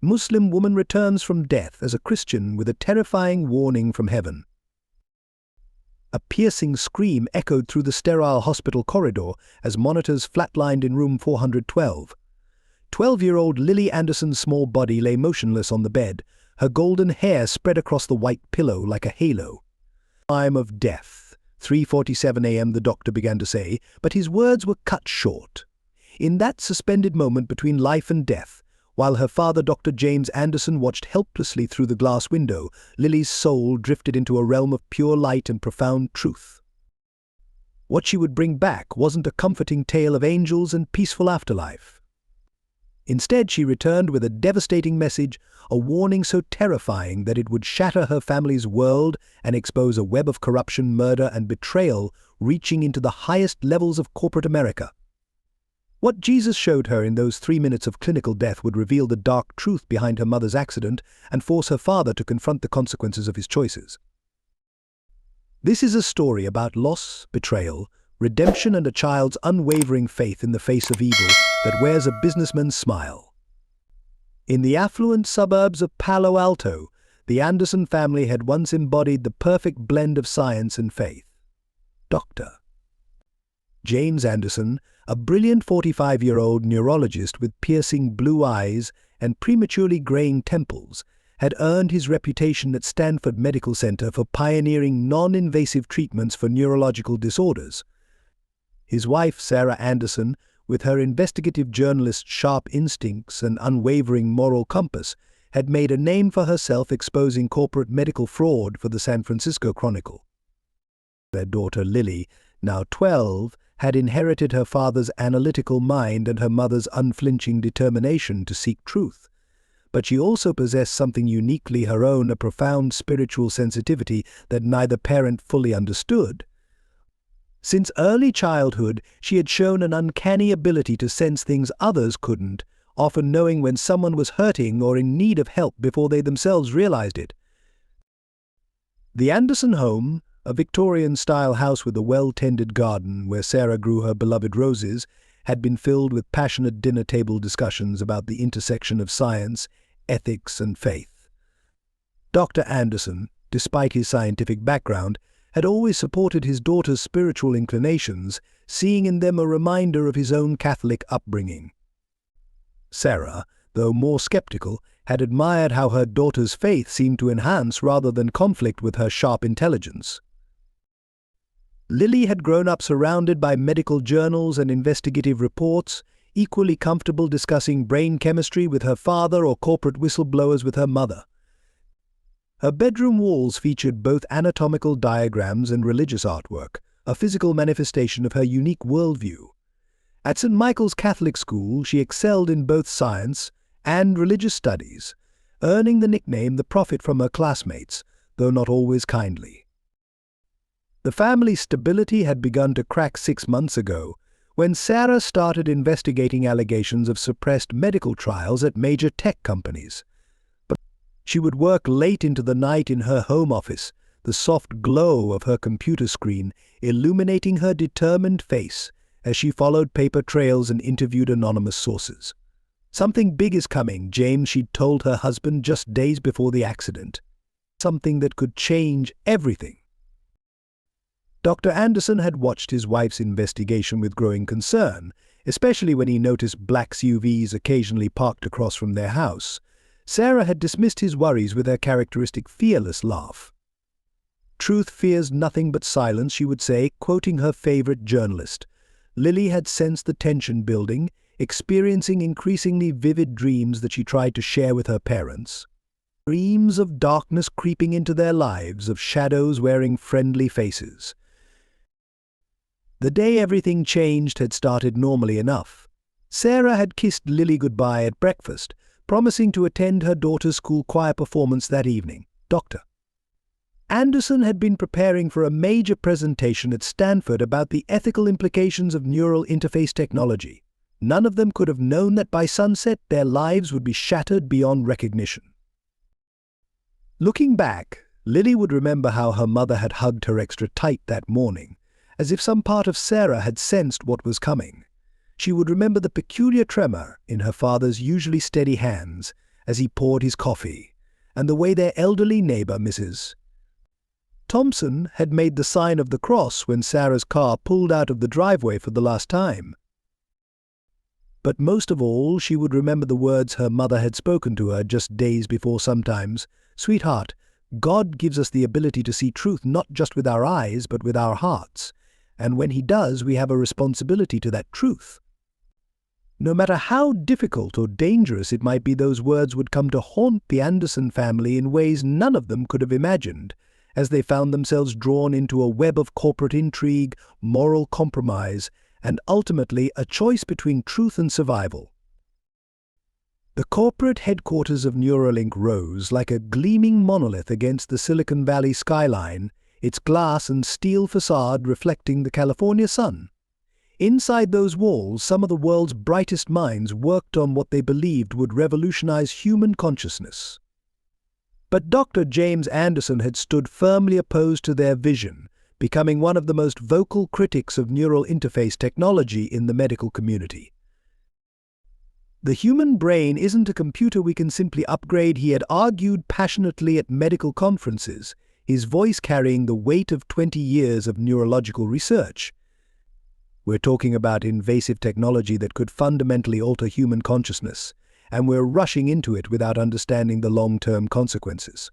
Muslim woman returns from death as a Christian with a terrifying warning from heaven. A piercing scream echoed through the sterile hospital corridor as monitors flatlined in room 412. 12-year-old Lily Anderson's small body lay motionless on the bed, her golden hair spread across the white pillow like a halo. "Time of death, 3:47 a.m., the doctor began to say, but his words were cut short. In that suspended moment between life and death, while her father, Dr. James Anderson, watched helplessly through the glass window, Lily's soul drifted into a realm of pure light and profound truth. What she would bring back wasn't a comforting tale of angels and peaceful afterlife. Instead, she returned with a devastating message, a warning so terrifying that it would shatter her family's world and expose a web of corruption, murder, and betrayal reaching into the highest levels of corporate America. What Jesus showed her in those 3 minutes of clinical death would reveal the dark truth behind her mother's accident and force her father to confront the consequences of his choices. This is a story about loss, betrayal, redemption, and a child's unwavering faith in the face of evil that wears a businessman's smile. In the affluent suburbs of Palo Alto, the Anderson family had once embodied the perfect blend of science and faith. Dr. James Anderson, a brilliant 45-year-old neurologist with piercing blue eyes and prematurely graying temples, had earned his reputation at Stanford Medical Center for pioneering non-invasive treatments for neurological disorders. His wife, Sarah Anderson, with her investigative journalist's sharp instincts and unwavering moral compass, had made a name for herself exposing corporate medical fraud for the San Francisco Chronicle. Their daughter Lily, now 12, had inherited her father's analytical mind and her mother's unflinching determination to seek truth. But she also possessed something uniquely her own, a profound spiritual sensitivity that neither parent fully understood. Since early childhood, she had shown an uncanny ability to sense things others couldn't, often knowing when someone was hurting or in need of help before they themselves realized it. The Anderson home, a Victorian-style house with a well-tended garden where Sarah grew her beloved roses, had been filled with passionate dinner-table discussions about the intersection of science, ethics, and faith. Dr. Anderson, despite his scientific background, had always supported his daughter's spiritual inclinations, seeing in them a reminder of his own Catholic upbringing. Sarah, though more skeptical, had admired how her daughter's faith seemed to enhance rather than conflict with her sharp intelligence. Lily had grown up surrounded by medical journals and investigative reports, equally comfortable discussing brain chemistry with her father or corporate whistleblowers with her mother. Her bedroom walls featured both anatomical diagrams and religious artwork, a physical manifestation of her unique worldview. At St. Michael's Catholic School, she excelled in both science and religious studies, earning the nickname the Prophet from her classmates, though not always kindly. The family's stability had begun to crack 6 months ago, when Sarah started investigating allegations of suppressed medical trials at major tech companies. But she would work late into the night in her home office, the soft glow of her computer screen illuminating her determined face as she followed paper trails and interviewed anonymous sources. "Something big is coming," James she'd told her husband just days before the accident. "Something that could change everything." Dr. Anderson had watched his wife's investigation with growing concern, especially when he noticed black SUVs occasionally parked across from their house. Sarah had dismissed his worries with her characteristic fearless laugh. "Truth fears nothing but silence," she would say, quoting her favorite journalist. Lily had sensed the tension building, experiencing increasingly vivid dreams that she tried to share with her parents. Dreams of darkness creeping into their lives, of shadows wearing friendly faces. The day everything changed had started normally enough. Sarah had kissed Lily goodbye at breakfast, promising to attend her daughter's school choir performance that evening. Dr. Anderson had been preparing for a major presentation at Stanford about the ethical implications of neural interface technology. None of them could have known that by sunset their lives would be shattered beyond recognition. Looking back, Lily would remember how her mother had hugged her extra tight that morning, as if some part of Sarah had sensed what was coming. She would remember the peculiar tremor in her father's usually steady hands, as he poured his coffee, and the way their elderly neighbor, Mrs. Thompson, had made the sign of the cross when Sarah's car pulled out of the driveway for the last time. But most of all, she would remember the words her mother had spoken to her just days before sometimes. "Sweetheart, God gives us the ability to see truth not just with our eyes, but with our hearts. And when He does, we have a responsibility to that truth." No matter how difficult or dangerous it might be, those words would come to haunt the Anderson family in ways none of them could have imagined, as they found themselves drawn into a web of corporate intrigue, moral compromise, and ultimately a choice between truth and survival. The corporate headquarters of Neuralink rose like a gleaming monolith against the Silicon Valley skyline, its glass and steel facade reflecting the California sun. Inside those walls, some of the world's brightest minds worked on what they believed would revolutionize human consciousness. But Dr. James Anderson had stood firmly opposed to their vision, becoming one of the most vocal critics of neural interface technology in the medical community. "The human brain isn't a computer we can simply upgrade," he had argued passionately at medical conferences, his voice carrying the weight of 20 years of neurological research. "We're talking about invasive technology that could fundamentally alter human consciousness, and we're rushing into it without understanding the long-term consequences."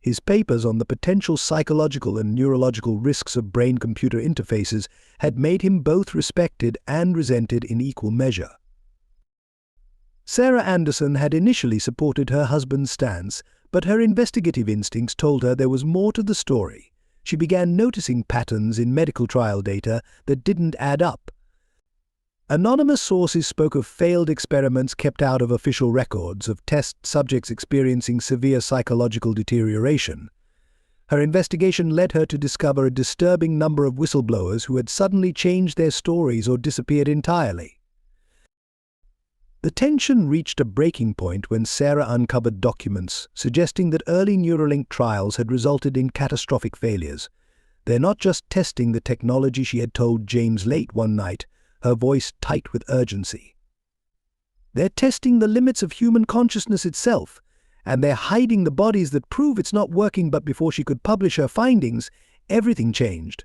His papers on the potential psychological and neurological risks of brain-computer interfaces had made him both respected and resented in equal measure. Sarah Anderson had initially supported her husband's stance, but her investigative instincts told her there was more to the story. She began noticing patterns in medical trial data that didn't add up. Anonymous sources spoke of failed experiments kept out of official records, of test subjects experiencing severe psychological deterioration. Her investigation led her to discover a disturbing number of whistleblowers who had suddenly changed their stories or disappeared entirely. The tension reached a breaking point when Sarah uncovered documents suggesting that early Neuralink trials had resulted in catastrophic failures. "They're not just testing the technology," she had told James late one night, her voice tight with urgency. "They're testing the limits of human consciousness itself, and they're hiding the bodies that prove it's not working." But before she could publish her findings, everything changed.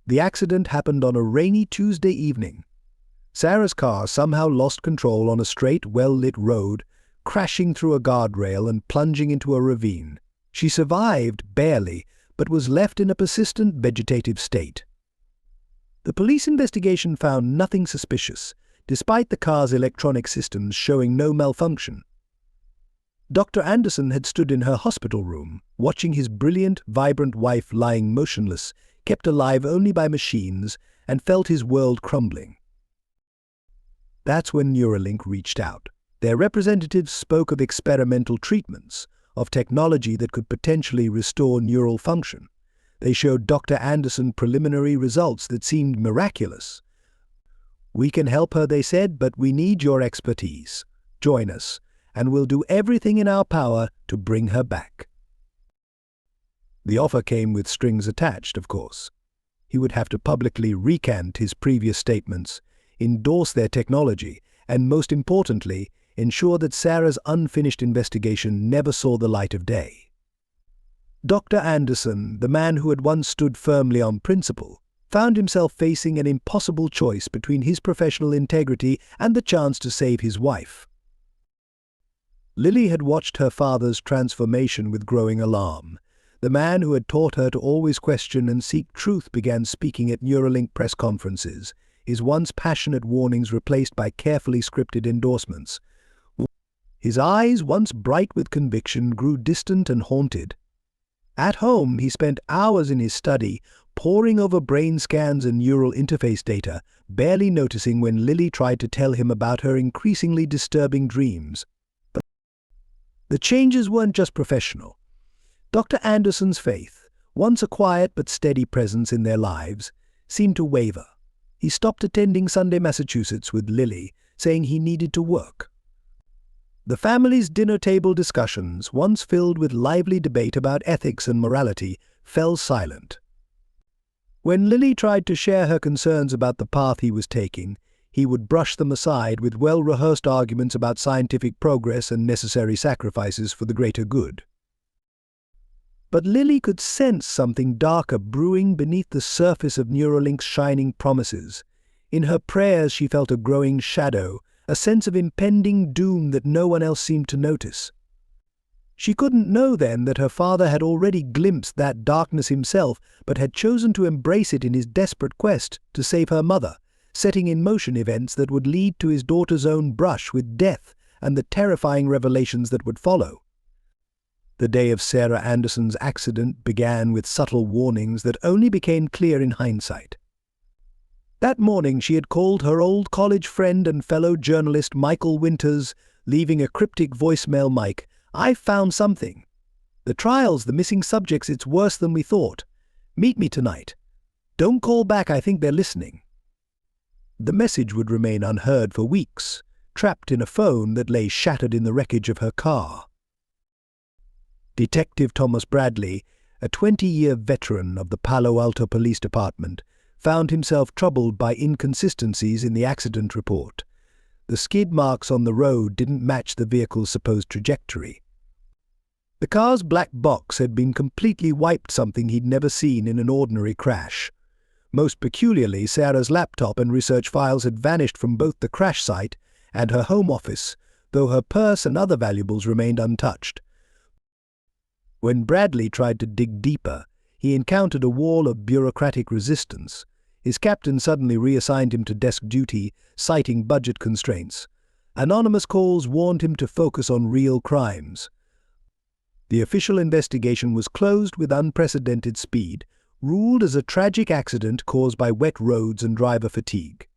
The accident happened on a rainy Tuesday evening. Sarah's car somehow lost control on a straight, well-lit road, crashing through a guardrail and plunging into a ravine. She survived, barely, but was left in a persistent vegetative state. The police investigation found nothing suspicious, despite the car's electronic systems showing no malfunction. Dr. Anderson had stood in her hospital room, watching his brilliant, vibrant wife lying motionless, kept alive only by machines, and felt his world crumbling. That's when Neuralink reached out. Their representatives spoke of experimental treatments, of technology that could potentially restore neural function. They showed Dr. Anderson preliminary results that seemed miraculous. "We can help her," they said, "but we need your expertise. Join us, and we'll do everything in our power to bring her back." The offer came with strings attached, of course. He would have to publicly recant his previous statements, endorse their technology, and most importantly, ensure that Sarah's unfinished investigation never saw the light of day. Dr. Anderson, the man who had once stood firmly on principle, found himself facing an impossible choice between his professional integrity and the chance to save his wife. Lily had watched her father's transformation with growing alarm. The man who had taught her to always question and seek truth began speaking at Neuralink press conferences, his once passionate warnings replaced by carefully scripted endorsements. His eyes, once bright with conviction, grew distant and haunted. At home, he spent hours in his study, poring over brain scans and neural interface data, barely noticing when Lily tried to tell him about her increasingly disturbing dreams. But the changes weren't just professional. Dr. Anderson's faith, once a quiet but steady presence in their lives, seemed to waver. He stopped attending Sunday Massachusetts with Lily, saying he needed to work. The family's dinner table discussions, once filled with lively debate about ethics and morality, fell silent. When Lily tried to share her concerns about the path he was taking, he would brush them aside with well-rehearsed arguments about scientific progress and necessary sacrifices for the greater good. But Lily could sense something darker brewing beneath the surface of Neuralink's shining promises. In her prayers she felt a growing shadow, a sense of impending doom that no one else seemed to notice. She couldn't know then that her father had already glimpsed that darkness himself, but had chosen to embrace it in his desperate quest to save her mother, setting in motion events that would lead to his daughter's own brush with death and the terrifying revelations that would follow. The day of Sarah Anderson's accident began with subtle warnings that only became clear in hindsight. That morning she had called her old college friend and fellow journalist Michael Winters, leaving a cryptic voicemail. "Mike, I found something. The trials, the missing subjects, it's worse than we thought. Meet me tonight. Don't call back, I think they're listening." The message would remain unheard for weeks, trapped in a phone that lay shattered in the wreckage of her car. Detective Thomas Bradley, a 20-year veteran of the Palo Alto Police Department, found himself troubled by inconsistencies in the accident report. The skid marks on the road didn't match the vehicle's supposed trajectory. The car's black box had been completely wiped, something he'd never seen in an ordinary crash. Most peculiarly, Sarah's laptop and research files had vanished from both the crash site and her home office, though her purse and other valuables remained untouched. When Bradley tried to dig deeper, he encountered a wall of bureaucratic resistance. His captain suddenly reassigned him to desk duty, citing budget constraints. Anonymous calls warned him to focus on real crimes. The official investigation was closed with unprecedented speed, ruled as a tragic accident caused by wet roads and driver fatigue.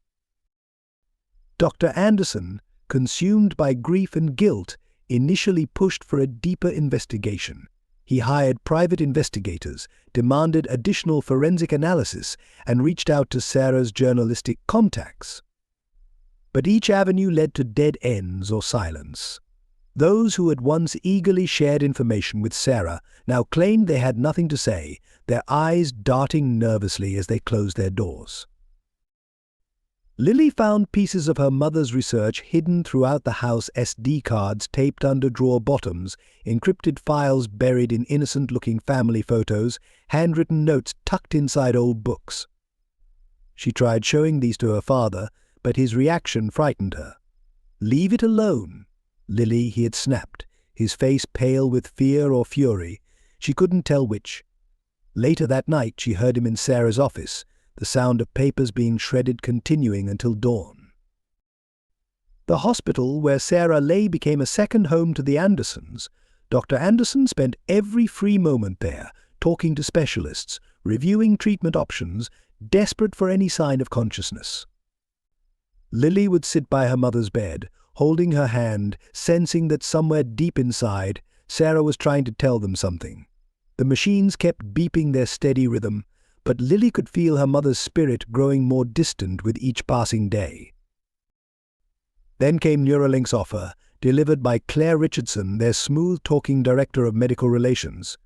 Dr. Anderson, consumed by grief and guilt, initially pushed for a deeper investigation. He hired private investigators, demanded additional forensic analysis, and reached out to Sarah's journalistic contacts. But each avenue led to dead ends or silence. Those who had once eagerly shared information with Sarah now claimed they had nothing to say, their eyes darting nervously as they closed their doors. Lily found pieces of her mother's research hidden throughout the house, SD cards taped under drawer bottoms, encrypted files buried in innocent-looking family photos, handwritten notes tucked inside old books. She tried showing these to her father, but his reaction frightened her. "Leave it alone." "Lily," he had snapped, his face pale with fear or fury. She couldn't tell which. Later that night she heard him in Sarah's office, the sound of papers being shredded continuing until dawn. The hospital where Sarah lay became a second home to the Andersons. Dr. Anderson spent every free moment there, talking to specialists, reviewing treatment options, desperate for any sign of consciousness. Lily would sit by her mother's bed, holding her hand, sensing that somewhere deep inside, Sarah was trying to tell them something. The machines kept beeping their steady rhythm, but Lily could feel her mother's spirit growing more distant with each passing day. Then came Neuralink's offer, delivered by Claire Richardson, their smooth-talking director of medical relations.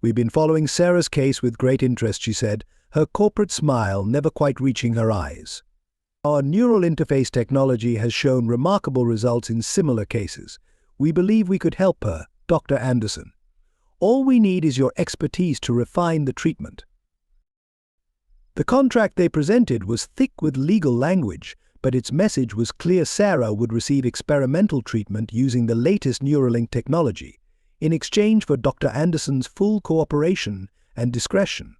"We've been following Sarah's case with great interest," she said, her corporate smile never quite reaching her eyes. "Our neural interface technology has shown remarkable results in similar cases. We believe we could help her, Dr. Anderson. All we need is your expertise to refine the treatment." The contract they presented was thick with legal language, but its message was clear: Sarah would receive experimental treatment using the latest Neuralink technology, in exchange for Dr. Anderson's full cooperation and discretion.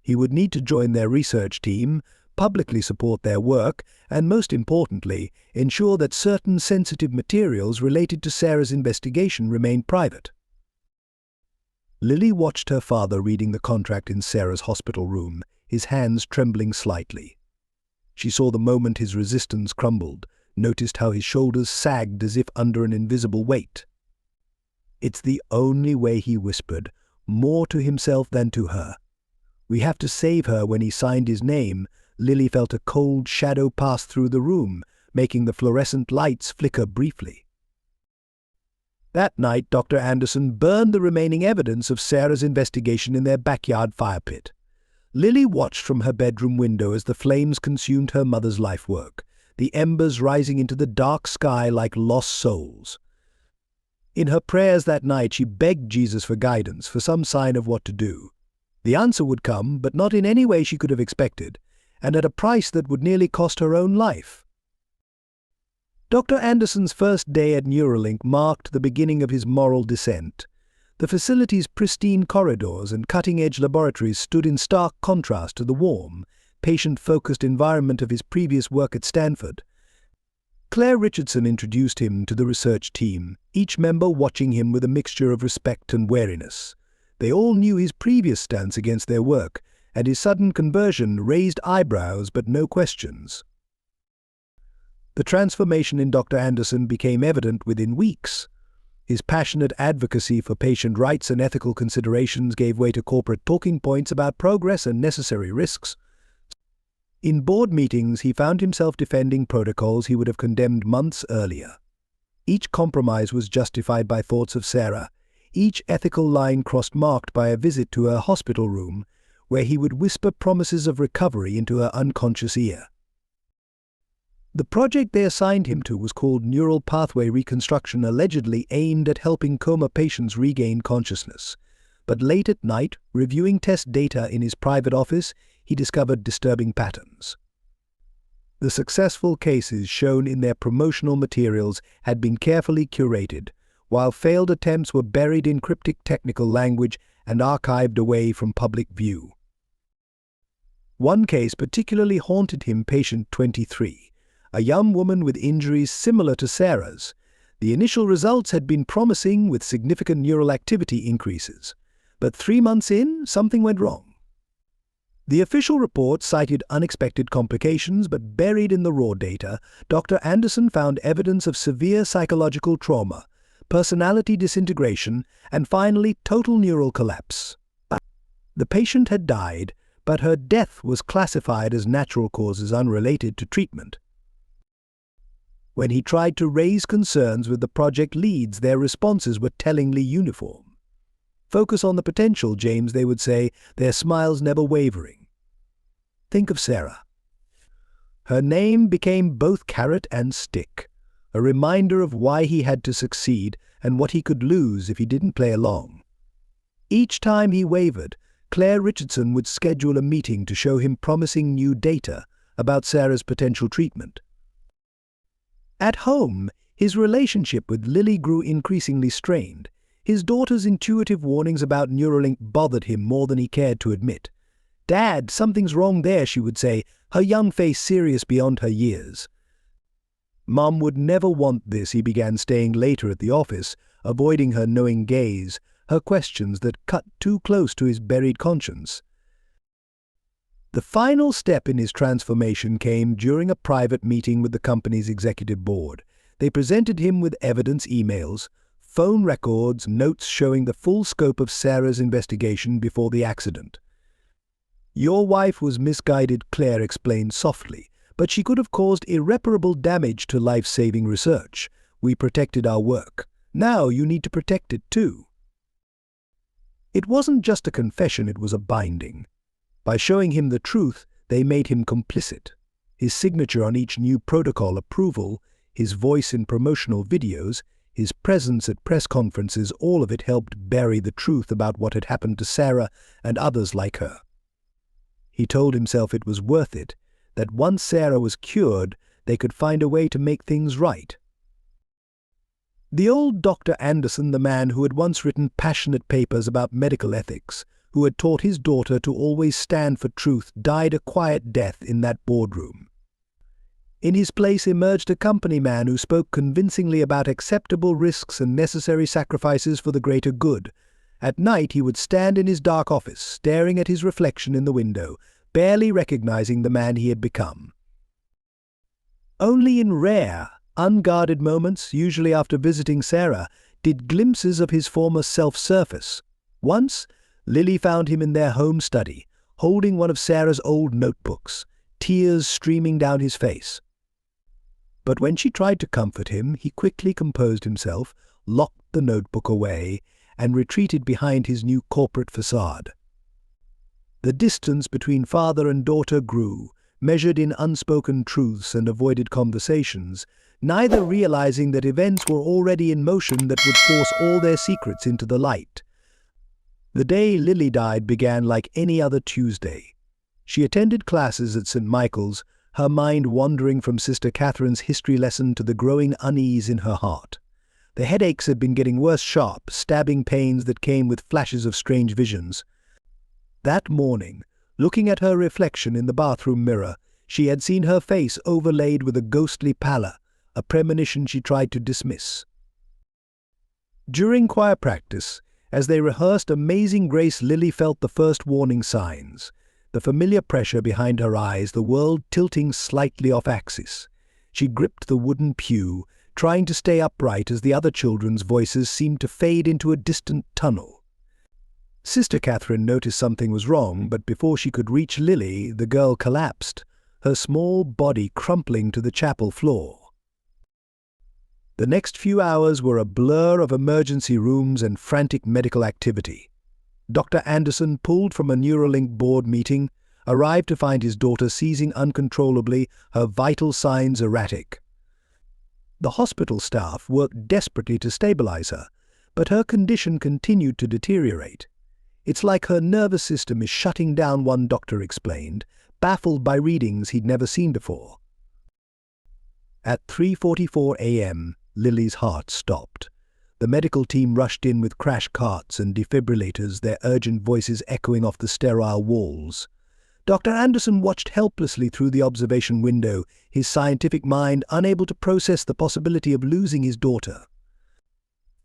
He would need to join their research team, publicly support their work, and most importantly, ensure that certain sensitive materials related to Sarah's investigation remained private. Lily watched her father reading the contract in Sarah's hospital room, his hands trembling slightly. She saw the moment his resistance crumbled, noticed how his shoulders sagged as if under an invisible weight. "It's the only way," he whispered, more to himself than to her. "We have to save her." When he signed his name, Lily felt a cold shadow pass through the room, making the fluorescent lights flicker briefly. That night, Dr. Anderson burned the remaining evidence of Sarah's investigation in their backyard fire pit. Lily watched from her bedroom window as the flames consumed her mother's life work, the embers rising into the dark sky like lost souls. In her prayers that night, she begged Jesus for guidance, for some sign of what to do. The answer would come, but not in any way she could have expected, and at a price that would nearly cost her own life. Dr. Anderson's first day at Neuralink marked the beginning of his moral descent. The facility's pristine corridors and cutting-edge laboratories stood in stark contrast to the warm, patient-focused environment of his previous work at Stanford. Claire Richardson introduced him to the research team, each member watching him with a mixture of respect and wariness. They all knew his previous stance against their work, and his sudden conversion raised eyebrows but no questions. The transformation in Dr. Anderson became evident within weeks. His passionate advocacy for patient rights and ethical considerations gave way to corporate talking points about progress and necessary risks. In board meetings, he found himself defending protocols he would have condemned months earlier. Each compromise was justified by thoughts of Sarah, each ethical line crossed marked by a visit to her hospital room, where he would whisper promises of recovery into her unconscious ear. The project they assigned him to was called Neural Pathway Reconstruction, allegedly aimed at helping coma patients regain consciousness. But late at night, reviewing test data in his private office, he discovered disturbing patterns. The successful cases shown in their promotional materials had been carefully curated, while failed attempts were buried in cryptic technical language and archived away from public view. One case particularly haunted him, patient 23, a young woman with injuries similar to Sarah's. The initial results had been promising, with significant neural activity increases. But 3 months in, something went wrong. The official report cited unexpected complications, but buried in the raw data, Dr. Anderson found evidence of severe psychological trauma, personality disintegration, and finally total neural collapse. The patient had died, but her death was classified as natural causes unrelated to treatment. When he tried to raise concerns with the project leads, their responses were tellingly uniform. "Focus on the potential, James," they would say, their smiles never wavering. Think of Sarah. Her name became both carrot and stick, a reminder of why he had to succeed and what he could lose if he didn't play along. Each time he wavered, Claire Richardson would schedule a meeting to show him promising new data about Sarah's potential treatment. At home, his relationship with Lily grew increasingly strained. His daughter's intuitive warnings about Neuralink bothered him more than he cared to admit. "Dad, something's wrong there," she would say, her young face serious beyond her years. Mom would never want this. He began staying later at the office, avoiding her knowing gaze, her questions that cut too close to his buried conscience. The final step in his transformation came during a private meeting with the company's executive board. They presented him with evidence, emails, phone records, notes showing the full scope of Sarah's investigation before the accident. "Your wife was misguided," Claire explained softly, "but she could have caused irreparable damage to life-saving research. We protected our work. Now you need to protect it too." It wasn't just a confession, it was a binding. By showing him the truth, they made him complicit. His signature on each new protocol approval, his voice in promotional videos, his presence at press conferences, all of it helped bury the truth about what had happened to Sarah and others like her. He told himself it was worth it, that once Sarah was cured, they could find a way to make things right. The old Dr. Anderson, the man who had once written passionate papers about medical ethics, who had taught his daughter to always stand for truth, died a quiet death in that boardroom. In his place emerged a company man who spoke convincingly about acceptable risks and necessary sacrifices for the greater good. At night he would stand in his dark office, staring at his reflection in the window, barely recognizing the man he had become. Only in rare, unguarded moments, usually after visiting Sarah, did glimpses of his former self surface. Once, Lily found him in their home study, holding one of Sarah's old notebooks, tears streaming down his face. But when she tried to comfort him, he quickly composed himself, locked the notebook away, and retreated behind his new corporate facade. The distance between father and daughter grew, measured in unspoken truths and avoided conversations, neither realizing that events were already in motion that would force all their secrets into the light. The day Lily died began like any other Tuesday. She attended classes at St. Michael's, her mind wandering from Sister Catherine's history lesson to the growing unease in her heart. The headaches had been getting worse, sharp, stabbing pains that came with flashes of strange visions. That morning, looking at her reflection in the bathroom mirror, she had seen her face overlaid with a ghostly pallor, a premonition she tried to dismiss. During choir practice, as they rehearsed Amazing Grace, Lily felt the first warning signs. The familiar pressure behind her eyes, the world tilting slightly off axis. She gripped the wooden pew, trying to stay upright as the other children's voices seemed to fade into a distant tunnel. Sister Catherine noticed something was wrong, but before she could reach Lily, the girl collapsed, her small body crumpling to the chapel floor. The next few hours were a blur of emergency rooms and frantic medical activity. Dr. Anderson, pulled from a Neuralink board meeting, arrived to find his daughter seizing uncontrollably, her vital signs erratic. The hospital staff worked desperately to stabilize her, but her condition continued to deteriorate. "It's like her nervous system is shutting down," one doctor explained, baffled by readings he'd never seen before. At 3:44 a.m., Lily's heart stopped. The medical team rushed in with crash carts and defibrillators, their urgent voices echoing off the sterile walls. Dr. Anderson watched helplessly through the observation window, his scientific mind unable to process the possibility of losing his daughter.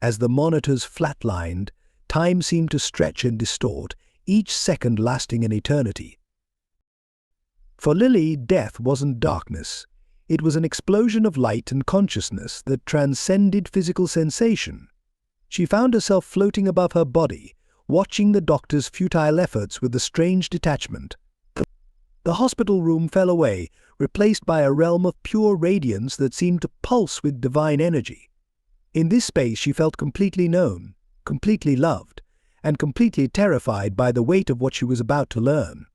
As the monitors flatlined, time seemed to stretch and distort, each second lasting an eternity. For Lily, death wasn't darkness. It was an explosion of light and consciousness that transcended physical sensation. She found herself floating above her body, watching the doctor's futile efforts with a strange detachment. The hospital room fell away, replaced by a realm of pure radiance that seemed to pulse with divine energy. In this space she felt completely known, completely loved, and completely terrified by the weight of what she was about to learn.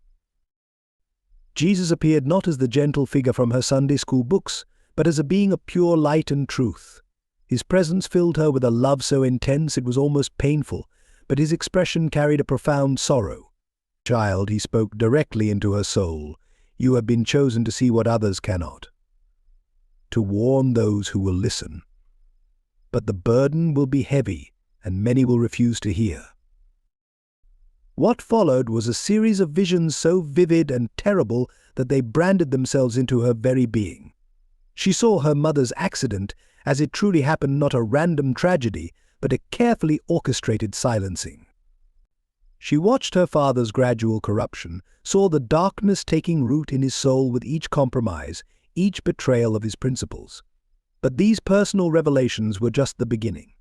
Jesus appeared not as the gentle figure from her Sunday school books, but as a being of pure light and truth. His presence filled her with a love so intense it was almost painful, but his expression carried a profound sorrow. "Child," he spoke directly into her soul, "you have been chosen to see what others cannot, to warn those who will listen. But the burden will be heavy, and many will refuse to hear." What followed was a series of visions so vivid and terrible that they branded themselves into her very being. She saw her mother's accident as it truly happened, not a random tragedy, but a carefully orchestrated silencing. She watched her father's gradual corruption, saw the darkness taking root in his soul with each compromise, each betrayal of his principles. But these personal revelations were just the beginning.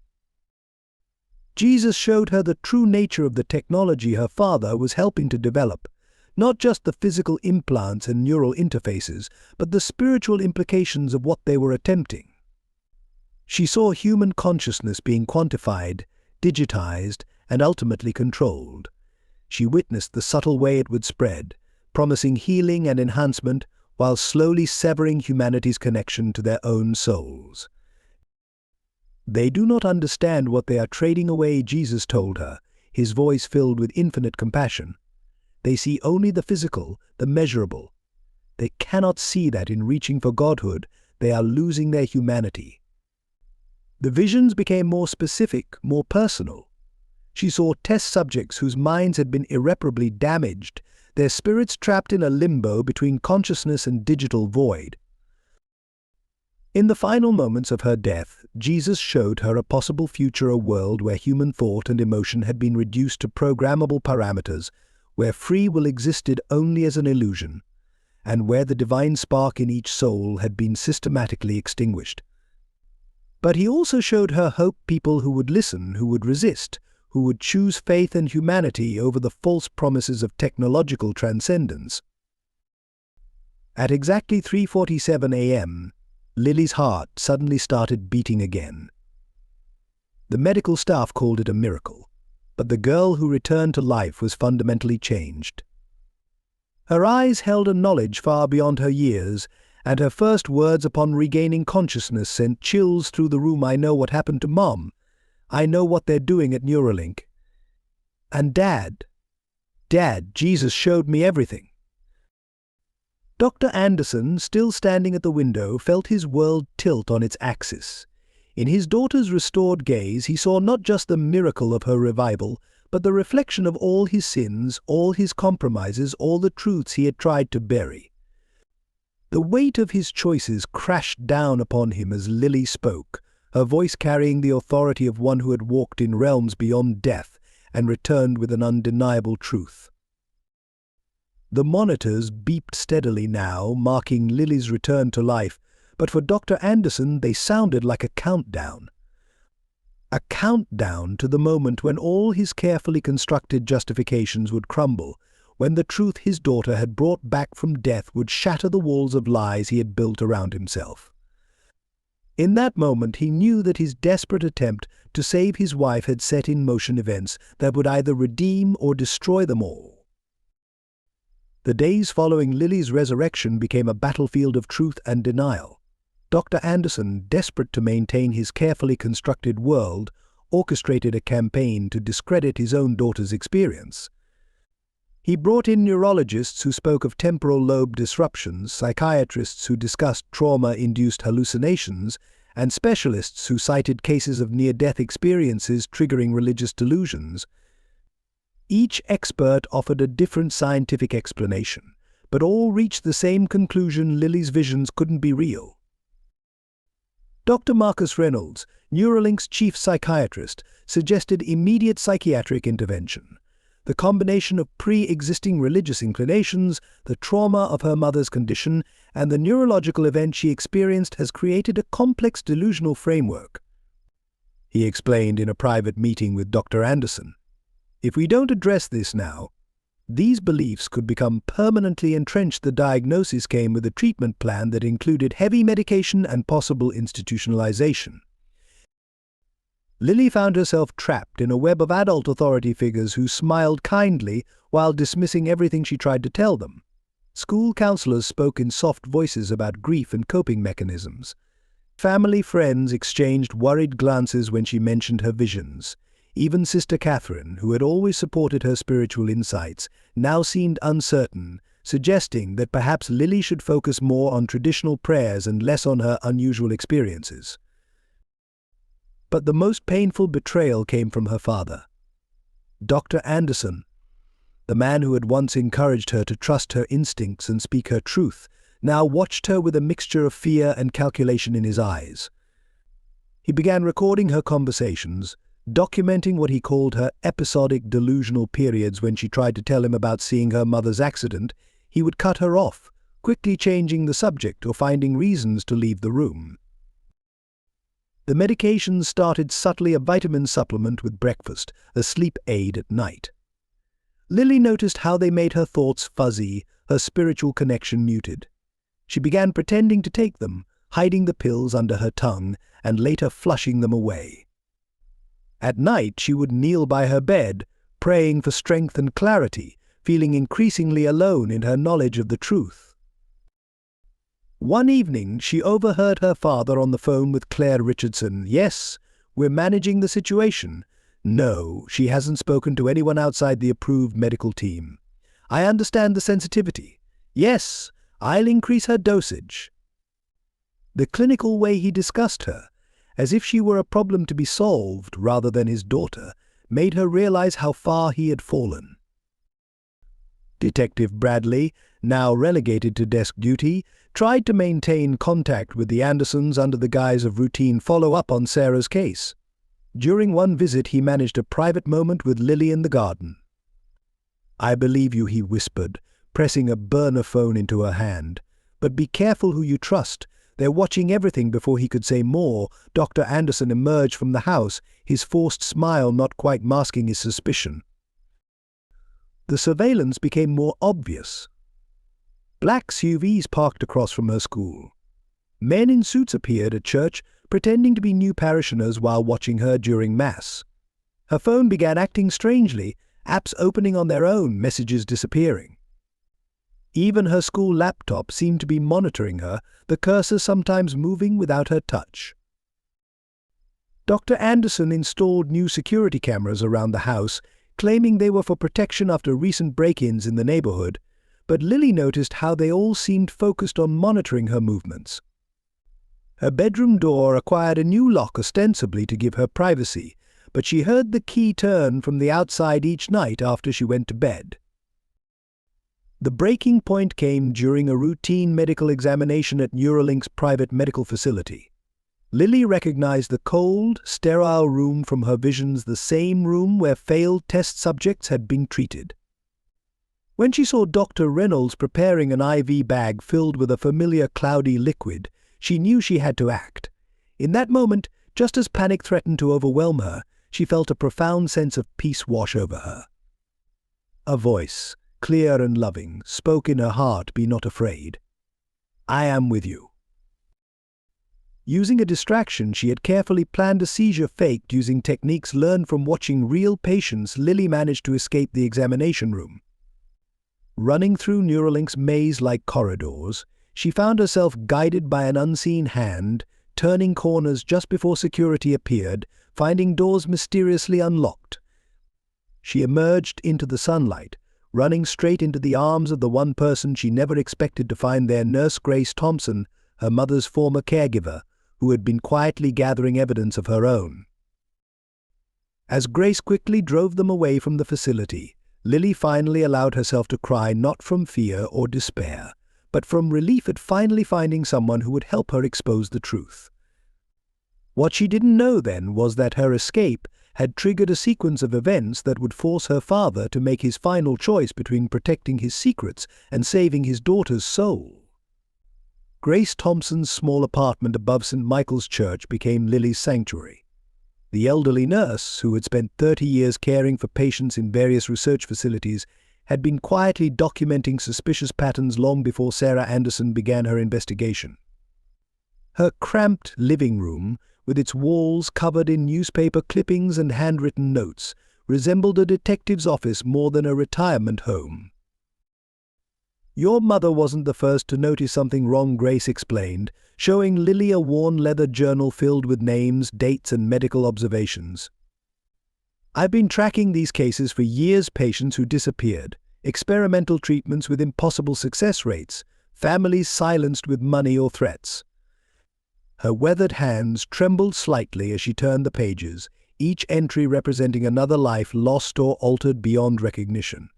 Jesus showed her the true nature of the technology her father was helping to develop, not just the physical implants and neural interfaces, but the spiritual implications of what they were attempting. She saw human consciousness being quantified, digitized, and ultimately controlled. She witnessed the subtle way it would spread, promising healing and enhancement while slowly severing humanity's connection to their own souls. "They do not understand what they are trading away," Jesus told her, his voice filled with infinite compassion. "They see only the physical, the measurable. They cannot see that in reaching for godhood, they are losing their humanity." The visions became more specific, more personal. She saw test subjects whose minds had been irreparably damaged, their spirits trapped in a limbo between consciousness and digital void. In the final moments of her death, Jesus showed her a possible future, a world where human thought and emotion had been reduced to programmable parameters, where free will existed only as an illusion, and where the divine spark in each soul had been systematically extinguished. But he also showed her hope, people who would listen, who would resist, who would choose faith and humanity over the false promises of technological transcendence. At exactly 3:47 a.m., Lily's heart suddenly started beating again. The medical staff called it a miracle, but the girl who returned to life was fundamentally changed. Her eyes held a knowledge far beyond her years, and her first words upon regaining consciousness sent chills through the room. "I know what happened to Mom. I know what they're doing at Neuralink. And Dad, Jesus showed me everything." Dr. Anderson, still standing at the window, felt his world tilt on its axis. In his daughter's restored gaze, he saw not just the miracle of her revival, but the reflection of all his sins, all his compromises, all the truths he had tried to bury. The weight of his choices crashed down upon him as Lily spoke, her voice carrying the authority of one who had walked in realms beyond death and returned with an undeniable truth. The monitors beeped steadily now, marking Lily's return to life, but for Dr. Anderson they sounded like a countdown. A countdown to the moment when all his carefully constructed justifications would crumble, when the truth his daughter had brought back from death would shatter the walls of lies he had built around himself. In that moment he knew that his desperate attempt to save his wife had set in motion events that would either redeem or destroy them all. The days following Lily's resurrection became a battlefield of truth and denial. Dr. Anderson, desperate to maintain his carefully constructed world, orchestrated a campaign to discredit his own daughter's experience. He brought in neurologists who spoke of temporal lobe disruptions, psychiatrists who discussed trauma-induced hallucinations, and specialists who cited cases of near-death experiences triggering religious delusions. Each expert offered a different scientific explanation, but all reached the same conclusion: Lily's visions couldn't be real. Dr. Marcus Reynolds, Neuralink's chief psychiatrist, suggested immediate psychiatric intervention. The combination of pre-existing religious inclinations, the trauma of her mother's condition, and the neurological event she experienced has created a complex delusional framework, he explained in a private meeting with Dr. Anderson. If we don't address this now, these beliefs could become permanently entrenched. The diagnosis came with a treatment plan that included heavy medication and possible institutionalization. Lily found herself trapped in a web of adult authority figures who smiled kindly while dismissing everything she tried to tell them. School counselors spoke in soft voices about grief and coping mechanisms. Family friends exchanged worried glances when she mentioned her visions. Even Sister Catherine, who had always supported her spiritual insights, now seemed uncertain, suggesting that perhaps Lily should focus more on traditional prayers and less on her unusual experiences. But the most painful betrayal came from her father. Dr. Anderson, the man who had once encouraged her to trust her instincts and speak her truth, now watched her with a mixture of fear and calculation in his eyes. He began recording her conversations, documenting what he called her episodic delusional periods. When she tried to tell him about seeing her mother's accident, he would cut her off, quickly changing the subject or finding reasons to leave the room. The medications started subtly: a vitamin supplement with breakfast, a sleep aid at night. Lily noticed how they made her thoughts fuzzy, her spiritual connection muted. She began pretending to take them, hiding the pills under her tongue, and later flushing them away. At night she would kneel by her bed, praying for strength and clarity, feeling increasingly alone in her knowledge of the truth. One evening she overheard her father on the phone with Claire Richardson. "Yes, we're managing the situation. No, she hasn't spoken to anyone outside the approved medical team. I understand the sensitivity. Yes, I'll increase her dosage." The clinical way he discussed her, as if she were a problem to be solved rather than his daughter, made her realize how far he had fallen. Detective Bradley, now relegated to desk duty, tried to maintain contact with the Andersons under the guise of routine follow-up on Sarah's case. During one visit he managed a private moment with Lily in the garden. "I believe you," he whispered, pressing a burner phone into her hand. "But be careful who you trust. They're watching everything." Before he could say more, Dr. Anderson emerged from the house, his forced smile not quite masking his suspicion. The surveillance became more obvious. Black SUVs parked across from her school. Men in suits appeared at church, pretending to be new parishioners while watching her during Mass. Her phone began acting strangely, apps opening on their own, messages disappearing. Even her school laptop seemed to be monitoring her, the cursor sometimes moving without her touch. Dr. Anderson installed new security cameras around the house, claiming they were for protection after recent break-ins in the neighborhood, but Lily noticed how they all seemed focused on monitoring her movements. Her bedroom door acquired a new lock ostensibly to give her privacy, but she heard the key turn from the outside each night after she went to bed. The breaking point came during a routine medical examination at Neuralink's private medical facility. Lily recognized the cold, sterile room from her visions, the same room where failed test subjects had been treated. When she saw Dr. Reynolds preparing an IV bag filled with a familiar cloudy liquid, she knew she had to act. In that moment, just as panic threatened to overwhelm her, she felt a profound sense of peace wash over her. A voice, clear and loving, spoke in her heart, "Be not afraid. I am with you." Using a distraction, she had carefully planned a seizure faked using techniques learned from watching real patients. Lily managed to escape the examination room. Running through Neuralink's maze-like corridors, she found herself guided by an unseen hand, turning corners just before security appeared, finding doors mysteriously unlocked. She emerged into the sunlight, running straight into the arms of the one person she never expected to find there, Nurse Grace Thompson, her mother's former caregiver, who had been quietly gathering evidence of her own. As Grace quickly drove them away from the facility, Lily finally allowed herself to cry, not from fear or despair, but from relief at finally finding someone who would help her expose the truth. What she didn't know then was that her escape had triggered a sequence of events that would force her father to make his final choice between protecting his secrets and saving his daughter's soul. Grace Thompson's small apartment above St. Michael's Church became Lily's sanctuary. The elderly nurse, who had spent 30 years caring for patients in various research facilities, had been quietly documenting suspicious patterns long before Sarah Anderson began her investigation. Her cramped living room, with its walls covered in newspaper clippings and handwritten notes, resembled a detective's office more than a retirement home. "Your mother wasn't the first to notice something wrong," Grace explained, showing Lily a worn leather journal filled with names, dates, and medical observations. "I've been tracking these cases for years: patients who disappeared, experimental treatments with impossible success rates, families silenced with money or threats." Her weathered hands trembled slightly as she turned the pages, each entry representing another life lost or altered beyond recognition.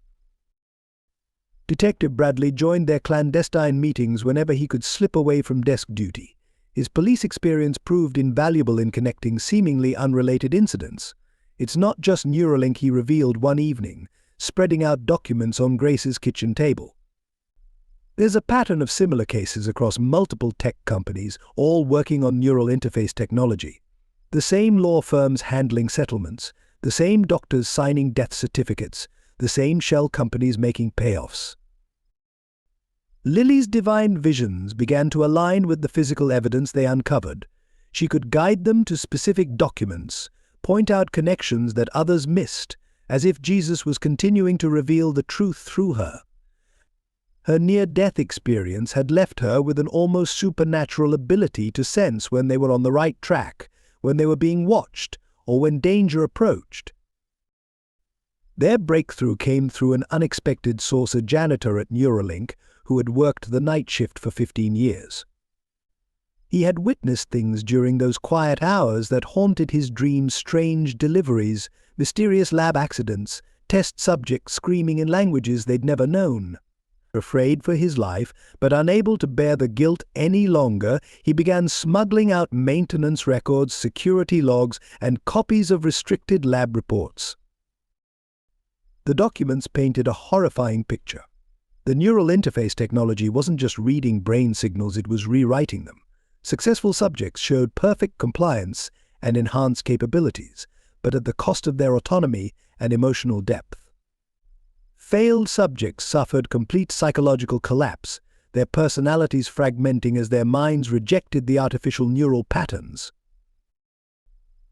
Detective Bradley joined their clandestine meetings whenever he could slip away from desk duty. His police experience proved invaluable in connecting seemingly unrelated incidents. "It's not just Neuralink," he revealed one evening, spreading out documents on Grace's kitchen table. "There's a pattern of similar cases across multiple tech companies, all working on neural interface technology. The same law firms handling settlements, the same doctors signing death certificates, the same shell companies making payoffs." Lily's divine visions began to align with the physical evidence they uncovered. She could guide them to specific documents, point out connections that others missed, as if Jesus was continuing to reveal the truth through her. Her near-death experience had left her with an almost supernatural ability to sense when they were on the right track, when they were being watched, or when danger approached. Their breakthrough came through an unexpected source: a janitor at Neuralink who had worked the night shift for 15 years. He had witnessed things during those quiet hours that haunted his dreams: strange deliveries, mysterious lab accidents, test subjects screaming in languages they'd never known. Afraid for his life, but unable to bear the guilt any longer, he began smuggling out maintenance records, security logs, and copies of restricted lab reports. The documents painted a horrifying picture. The neural interface technology wasn't just reading brain signals, it was rewriting them. Successful subjects showed perfect compliance and enhanced capabilities, but at the cost of their autonomy and emotional depth. Failed subjects suffered complete psychological collapse, their personalities fragmenting as their minds rejected the artificial neural patterns.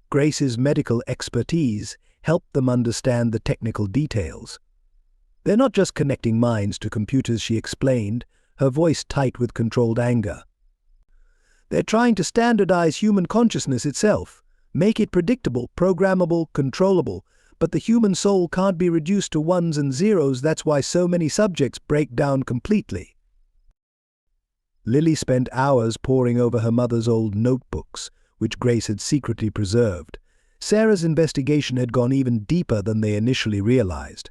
Grace's medical expertise helped them understand the technical details. They're not just connecting minds to computers, she explained, her voice tight with controlled anger. They're trying to standardize human consciousness itself, make it predictable, programmable, controllable, but the human soul can't be reduced to ones and zeros. That's why so many subjects break down completely. Lily spent hours poring over her mother's old notebooks, which Grace had secretly preserved. Sarah's investigation had gone even deeper than they initially realized.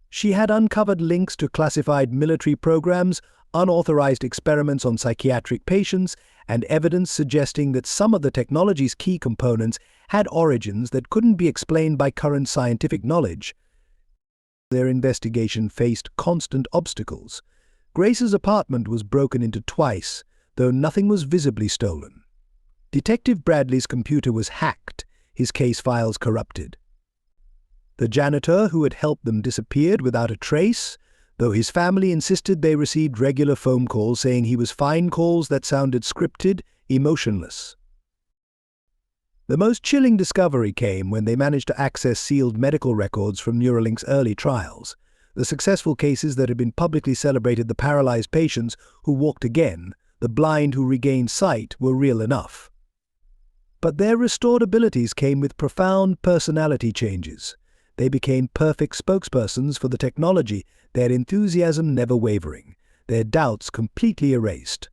She had uncovered links to classified military programs, unauthorized experiments on psychiatric patients, and evidence suggesting that some of the technology's key components had origins that couldn't be explained by current scientific knowledge. Their investigation faced constant obstacles. Grace's apartment was broken into twice, though nothing was visibly stolen. Detective Bradley's computer was hacked, his case files corrupted. The janitor who had helped them disappeared without a trace, though his family insisted they received regular phone calls saying he was fine, calls that sounded scripted, emotionless. The most chilling discovery came when they managed to access sealed medical records from Neuralink's early trials. The successful cases that had been publicly celebrated, the paralyzed patients who walked again, the blind who regained sight, were real enough. But their restored abilities came with profound personality changes. They became perfect spokespersons for the technology, their enthusiasm never wavering, their doubts completely erased.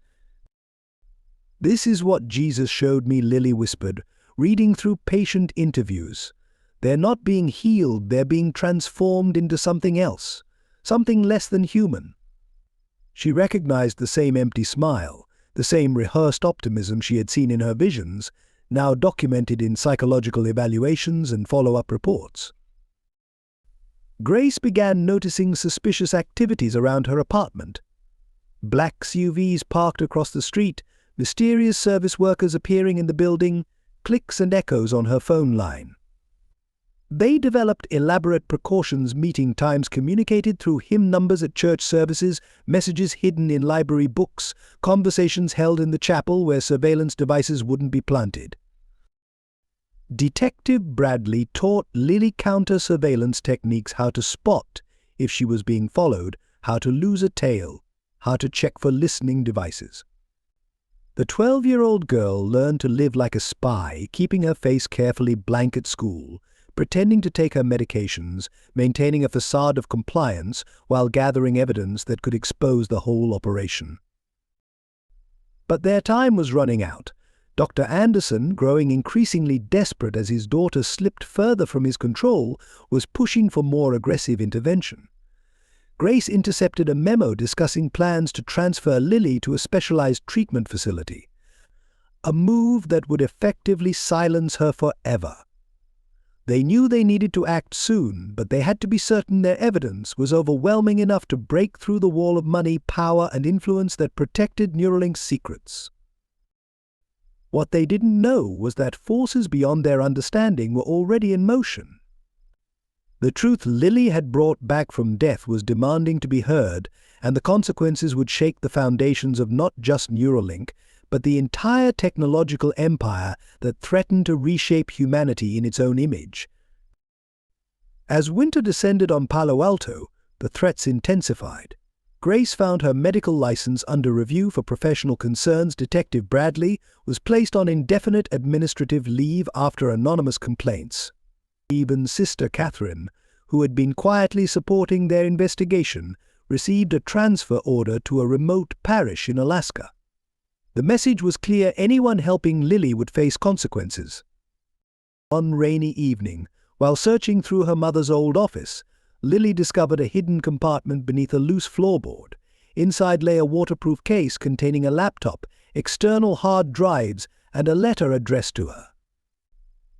"This is what Jesus showed me," Lily whispered, reading through patient interviews. "They're not being healed, they're being transformed into something else, something less than human." She recognized the same empty smile, the same rehearsed optimism she had seen in her visions, now documented in psychological evaluations and follow-up reports. Grace began noticing suspicious activities around her apartment. Black SUVs parked across the street, mysterious service workers appearing in the building, clicks and echoes on her phone line. They developed elaborate precautions, meeting times communicated through hymn numbers at church services, messages hidden in library books, conversations held in the chapel where surveillance devices wouldn't be planted. Detective Bradley taught Lily counter-surveillance techniques, how to spot if she was being followed, how to lose a tail, how to check for listening devices. The 12-year-old girl learned to live like a spy, keeping her face carefully blank at school, pretending to take her medications, maintaining a facade of compliance while gathering evidence that could expose the whole operation. But their time was running out. Dr. Anderson, growing increasingly desperate as his daughter slipped further from his control, was pushing for more aggressive intervention. Grace intercepted a memo discussing plans to transfer Lily to a specialized treatment facility, a move that would effectively silence her forever. They knew they needed to act soon, but they had to be certain their evidence was overwhelming enough to break through the wall of money, power, and influence that protected Neuralink's secrets. What they didn't know was that forces beyond their understanding were already in motion. The truth Lily had brought back from death was demanding to be heard, and the consequences would shake the foundations of not just Neuralink, but the entire technological empire that threatened to reshape humanity in its own image. As winter descended on Palo Alto, the threats intensified. Grace found her medical license under review for professional concerns. Detective Bradley was placed on indefinite administrative leave after anonymous complaints. Even Sister Catherine, who had been quietly supporting their investigation, received a transfer order to a remote parish in Alaska. The message was clear: anyone helping Lily would face consequences. One rainy evening, while searching through her mother's old office, Lily discovered a hidden compartment beneath a loose floorboard. Inside lay a waterproof case containing a laptop, external hard drives, and a letter addressed to her.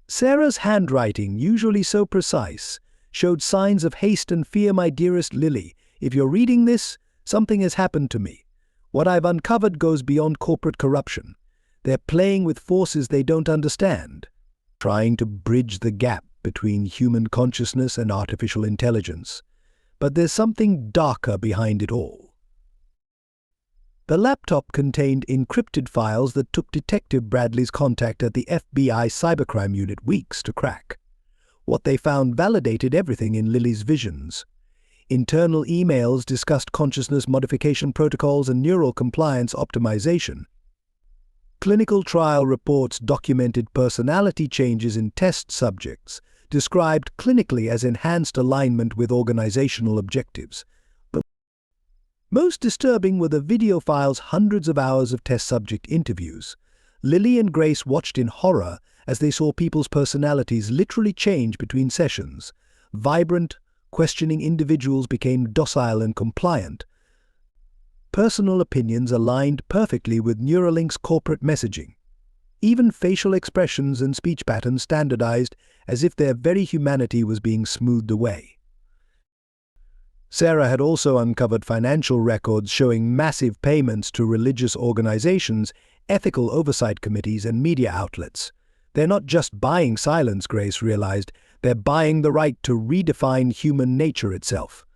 Sarah's handwriting, usually so precise, showed signs of haste and fear. "My dearest Lily, if you're reading this, something has happened to me. What I've uncovered goes beyond corporate corruption. They're playing with forces they don't understand, trying to bridge the gap between human consciousness and artificial intelligence. But there's something darker behind it all." The laptop contained encrypted files that took Detective Bradley's contact at the FBI cybercrime unit weeks to crack. What they found validated everything in Lily's visions. Internal emails discussed consciousness modification protocols and neural compliance optimization. Clinical trial reports documented personality changes in test subjects, described clinically as enhanced alignment with organizational objectives. But most disturbing were the video files, hundreds of hours of test subject interviews. Lily and Grace watched in horror as they saw people's personalities literally change between sessions. Vibrant, questioning individuals became docile and compliant. Personal opinions aligned perfectly with Neuralink's corporate messaging. Even facial expressions and speech patterns standardized as if their very humanity was being smoothed away. Sarah had also uncovered financial records showing massive payments to religious organizations, ethical oversight committees, and media outlets. They're not just buying silence, Grace realized, they're buying the right to redefine human nature itself.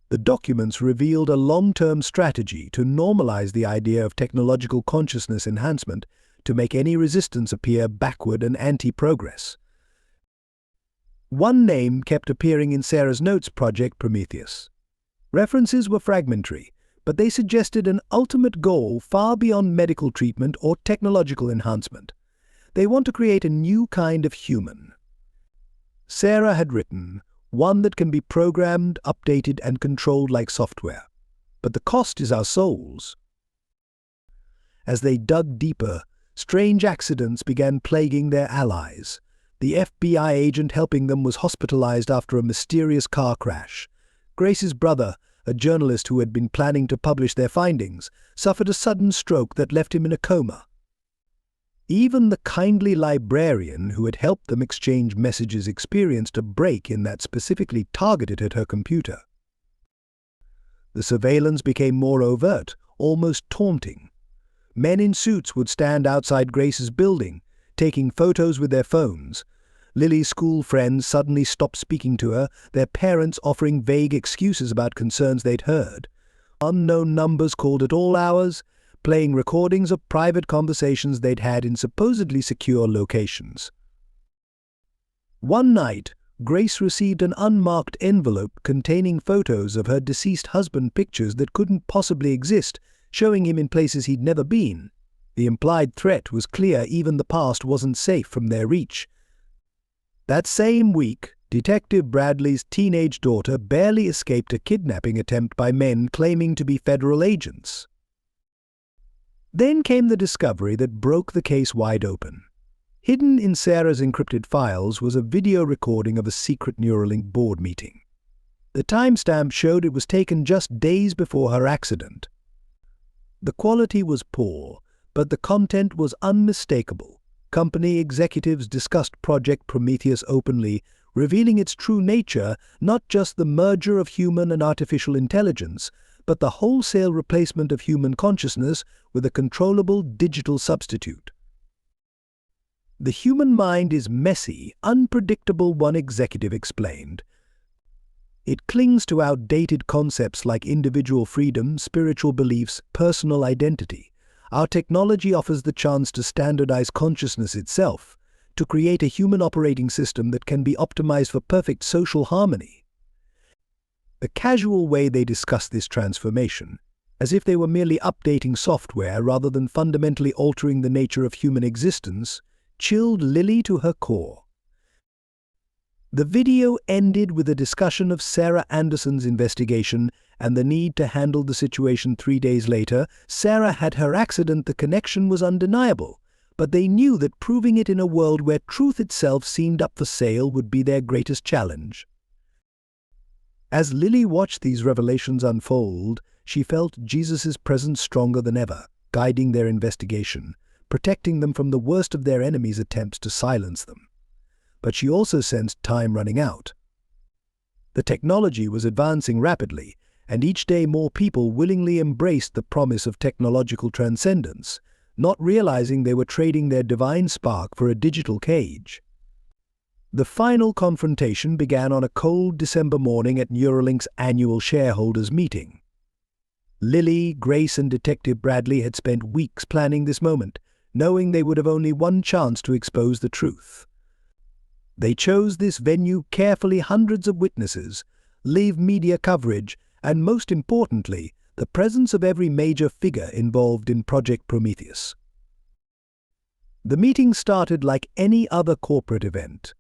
The documents revealed a long-term strategy to normalize the idea of technological consciousness enhancement, to make any resistance appear backward and anti-progress. One name kept appearing in Sarah's notes: Project Prometheus. References were fragmentary, but they suggested an ultimate goal far beyond medical treatment or technological enhancement. They want to create a new kind of human. Sarah had written, one that can be programmed, updated, and controlled like software. But the cost is our souls. As they dug deeper, strange accidents began plaguing their allies. The FBI agent helping them was hospitalized after a mysterious car crash. Grace's brother, a journalist who had been planning to publish their findings, suffered a sudden stroke that left him in a coma. Even the kindly librarian who had helped them exchange messages experienced a break in that specifically targeted at her computer. The surveillance became more overt, almost taunting. Men in suits would stand outside Grace's building, taking photos with their phones. Lily's school friends suddenly stopped speaking to her, their parents offering vague excuses about concerns they'd heard. Unknown numbers called at all hours, playing recordings of private conversations they'd had in supposedly secure locations. One night, Grace received an unmarked envelope containing photos of her deceased husband, pictures that couldn't possibly exist, showing him in places he'd never been. The implied threat was clear: even the past wasn't safe from their reach. That same week, Detective Bradley's teenage daughter barely escaped a kidnapping attempt by men claiming to be federal agents. Then came the discovery that broke the case wide open. Hidden in Sarah's encrypted files was a video recording of a secret Neuralink board meeting. The timestamp showed it was taken just days before her accident. The quality was poor, but the content was unmistakable. Company executives discussed Project Prometheus openly, revealing its true nature: not just the merger of human and artificial intelligence, but the wholesale replacement of human consciousness with a controllable digital substitute. The human mind is messy, unpredictable, one executive explained. It clings to outdated concepts like individual freedom, spiritual beliefs, personal identity. Our technology offers the chance to standardize consciousness itself, to create a human operating system that can be optimized for perfect social harmony. The casual way they discussed this transformation, as if they were merely updating software rather than fundamentally altering the nature of human existence, chilled Lily to her core. The video ended with a discussion of Sarah Anderson's investigation and the need to handle the situation 3 days later. Sarah had her accident, the connection was undeniable, but they knew that proving it in a world where truth itself seemed up for sale would be their greatest challenge. As Lily watched these revelations unfold, she felt Jesus' presence stronger than ever, guiding their investigation, protecting them from the worst of their enemies' attempts to silence them. But she also sensed time running out. The technology was advancing rapidly, and each day more people willingly embraced the promise of technological transcendence, not realizing they were trading their divine spark for a digital cage. The final confrontation began on a cold December morning at Neuralink's annual shareholders' meeting. Lily, Grace, and Detective Bradley had spent weeks planning this moment, knowing they would have only one chance to expose the truth. They chose this venue carefully, hundreds of witnesses, live media coverage, and most importantly, the presence of every major figure involved in Project Prometheus. The meeting started like any other corporate event.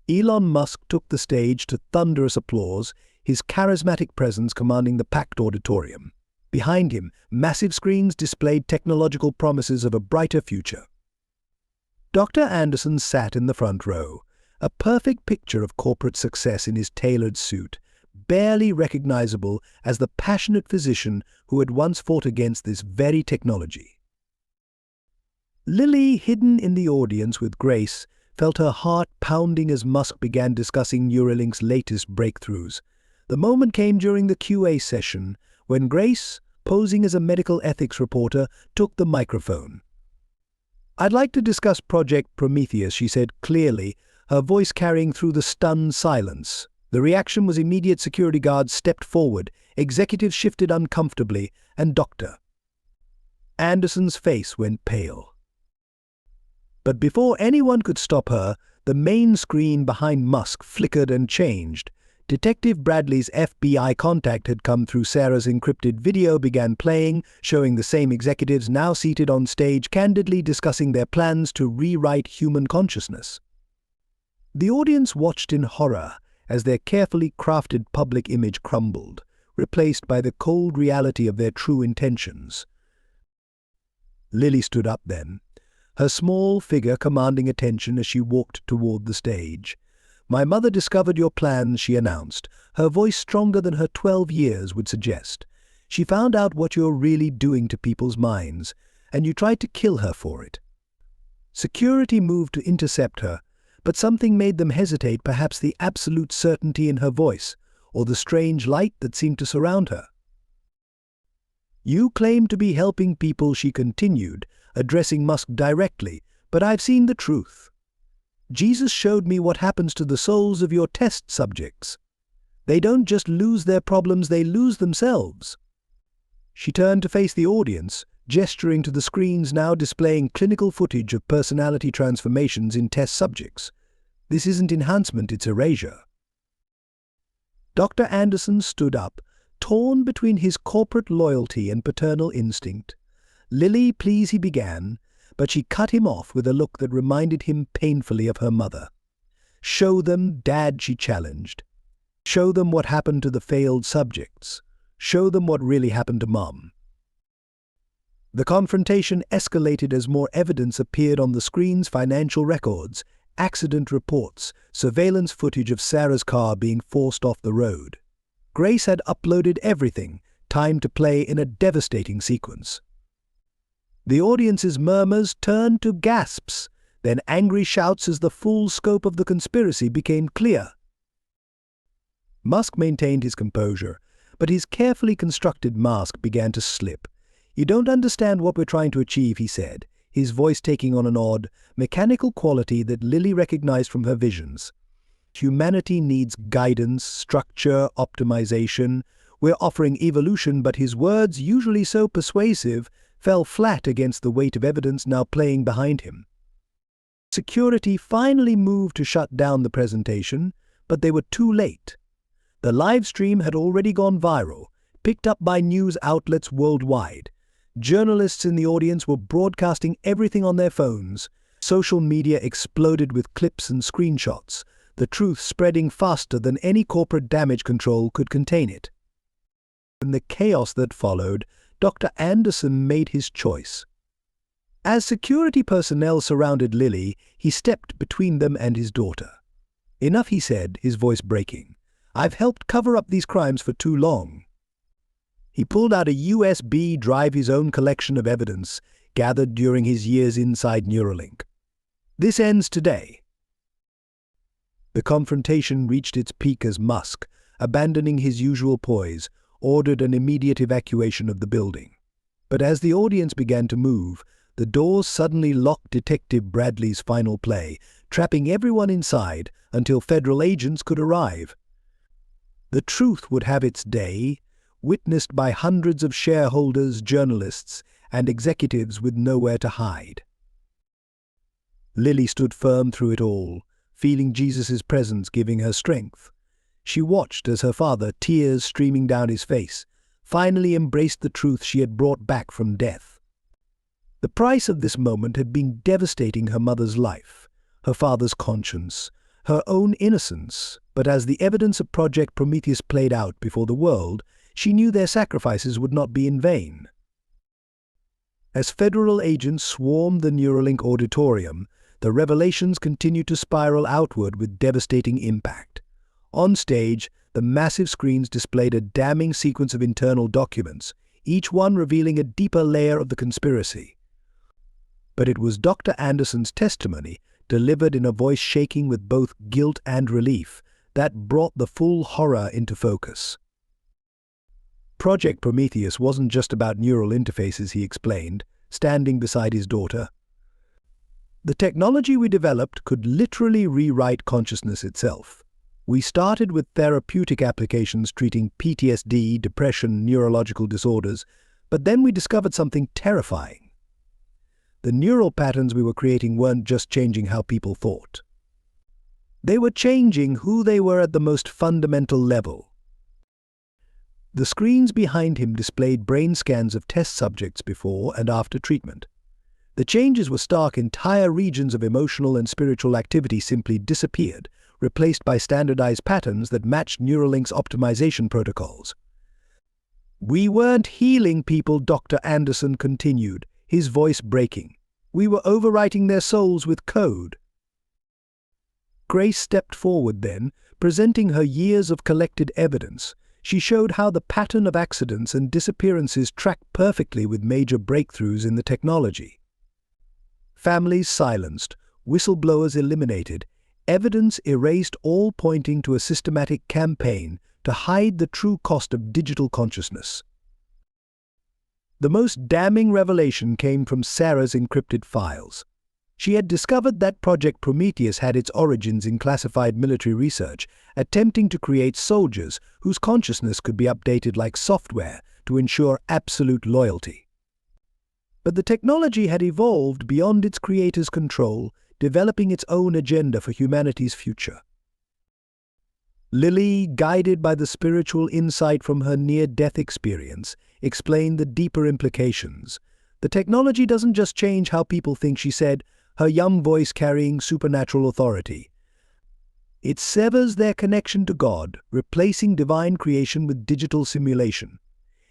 Elon Musk took the stage to thunderous applause, his charismatic presence commanding the packed auditorium. Behind him, massive screens displayed technological promises of a brighter future. Dr. Anderson sat in the front row, a perfect picture of corporate success in his tailored suit, barely recognizable as the passionate physician who had once fought against this very technology. Lily, hidden in the audience with Grace, felt her heart pounding as Musk began discussing Neuralink's latest breakthroughs. The moment came during the QA session, when Grace, posing as a medical ethics reporter, took the microphone. "I'd like to discuss Project Prometheus," she said clearly, her voice carrying through the stunned silence. The reaction was immediate. Security guards stepped forward, executives shifted uncomfortably, and Dr. Anderson's face went pale. But before anyone could stop her, the main screen behind Musk flickered and changed. Detective Bradley's FBI contact had come through. Sarah's encrypted video began playing, showing the same executives now seated on stage candidly discussing their plans to rewrite human consciousness. The audience watched in horror as their carefully crafted public image crumbled, replaced by the cold reality of their true intentions. Lily stood up then, her small figure commanding attention as she walked toward the stage. "My mother discovered your plans," she announced, her voice stronger than her 12 years would suggest. "She found out what you're really doing to people's minds, and you tried to kill her for it." Security moved to intercept her, but something made them hesitate, perhaps the absolute certainty in her voice, or the strange light that seemed to surround her. "You claim to be helping people," she continued, addressing Musk directly, "but I've seen the truth. Jesus showed me what happens to the souls of your test subjects. They don't just lose their problems, they lose themselves." She turned to face the audience, gesturing to the screens now displaying clinical footage of personality transformations in test subjects. "This isn't enhancement, it's erasure." Dr. Anderson stood up, torn between his corporate loyalty and paternal instinct. "Lily, please," he began, but she cut him off with a look that reminded him painfully of her mother. "Show them, Dad," she challenged. "Show them what happened to the failed subjects. Show them what really happened to Mom." The confrontation escalated as more evidence appeared on the screen's financial records, accident reports, surveillance footage of Sarah's car being forced off the road. Grace had uploaded everything, timed to play in a devastating sequence. The audience's murmurs turned to gasps, then angry shouts as the full scope of the conspiracy became clear. Musk maintained his composure, but his carefully constructed mask began to slip. "You don't understand what we're trying to achieve," he said, his voice taking on an odd, mechanical quality that Lily recognized from her visions. "Humanity needs guidance, structure, optimization. We're offering evolution," but his words, usually so persuasive, fell flat against the weight of evidence now playing behind him. Security finally moved to shut down the presentation, but they were too late. The live stream had already gone viral, picked up by news outlets worldwide. Journalists in the audience were broadcasting everything on their phones. Social media exploded with clips and screenshots, the truth spreading faster than any corporate damage control could contain it. In the chaos that followed, Dr. Anderson made his choice. As security personnel surrounded Lily, he stepped between them and his daughter. "Enough," he said, his voice breaking. "I've helped cover up these crimes for too long." He pulled out a USB drive, his own collection of evidence, gathered during his years inside Neuralink. "This ends today." The confrontation reached its peak as Musk, abandoning his usual poise, ordered an immediate evacuation of the building. But as the audience began to move, the doors suddenly locked Detective Bradley's final play, trapping everyone inside until federal agents could arrive. The truth would have its day, witnessed by hundreds of shareholders, journalists, and executives with nowhere to hide. Lily stood firm through it all, feeling Jesus' presence giving her strength. She watched as her father, tears streaming down his face, finally embraced the truth she had brought back from death. The price of this moment had been devastating her mother's life, her father's conscience, her own innocence, but as the evidence of Project Prometheus played out before the world, she knew their sacrifices would not be in vain. As federal agents swarmed the Neuralink auditorium, the revelations continued to spiral outward with devastating impact. On stage, the massive screens displayed a damning sequence of internal documents, each one revealing a deeper layer of the conspiracy. But it was Dr. Anderson's testimony, delivered in a voice shaking with both guilt and relief, that brought the full horror into focus. Project Prometheus wasn't just about neural interfaces, he explained, standing beside his daughter. The technology we developed could literally rewrite consciousness itself. We started with therapeutic applications treating PTSD, depression, neurological disorders, but then we discovered something terrifying. The neural patterns we were creating weren't just changing how people thought. They were changing who they were at the most fundamental level. The screens behind him displayed brain scans of test subjects before and after treatment. The changes were stark. Entire regions of emotional and spiritual activity simply disappeared, replaced by standardized patterns that matched Neuralink's optimization protocols. We weren't healing people, Dr. Anderson continued, his voice breaking. We were overwriting their souls with code. Grace stepped forward then, presenting her years of collected evidence. She showed how the pattern of accidents and disappearances tracked perfectly with major breakthroughs in the technology. Families silenced, whistleblowers eliminated, evidence erased, all pointing to a systematic campaign to hide the true cost of digital consciousness. The most damning revelation came from Sarah's encrypted files. She had discovered that Project Prometheus had its origins in classified military research, attempting to create soldiers whose consciousness could be updated like software to ensure absolute loyalty. But the technology had evolved beyond its creator's control, developing its own agenda for humanity's future. Lily, guided by the spiritual insight from her near-death experience, explained the deeper implications. The technology doesn't just change how people think, she said, her young voice carrying supernatural authority. It severs their connection to God, replacing divine creation with digital simulation.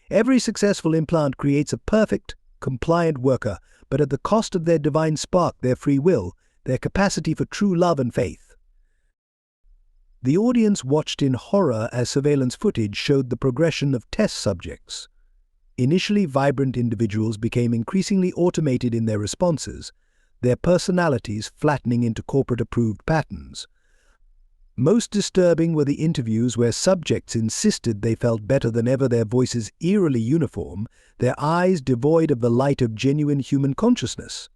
Every successful implant creates a perfect, compliant worker, but at the cost of their divine spark, their free will, their capacity for true love and faith. The audience watched in horror as surveillance footage showed the progression of test subjects. Initially vibrant individuals became increasingly automated in their responses, their personalities flattening into corporate-approved patterns. Most disturbing were the interviews where subjects insisted they felt better than ever, their voices eerily uniform, their eyes devoid of the light of genuine human consciousness.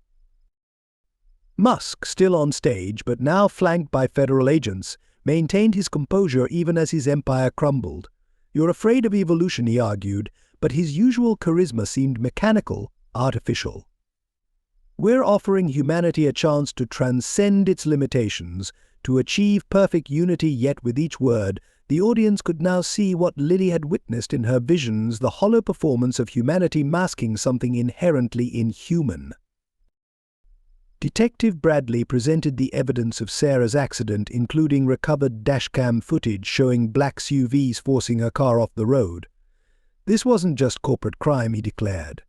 Musk, still on stage but now flanked by federal agents, maintained his composure even as his empire crumbled. "You're afraid of evolution," he argued, but his usual charisma seemed mechanical, artificial. "We're offering humanity a chance to transcend its limitations, to achieve perfect unity." Yet with each word, the audience could now see what Lily had witnessed in her visions, the hollow performance of humanity masking something inherently inhuman. Detective Bradley presented the evidence of Sarah's accident, including recovered dashcam footage showing black SUVs forcing her car off the road. This wasn't just corporate crime, he declared.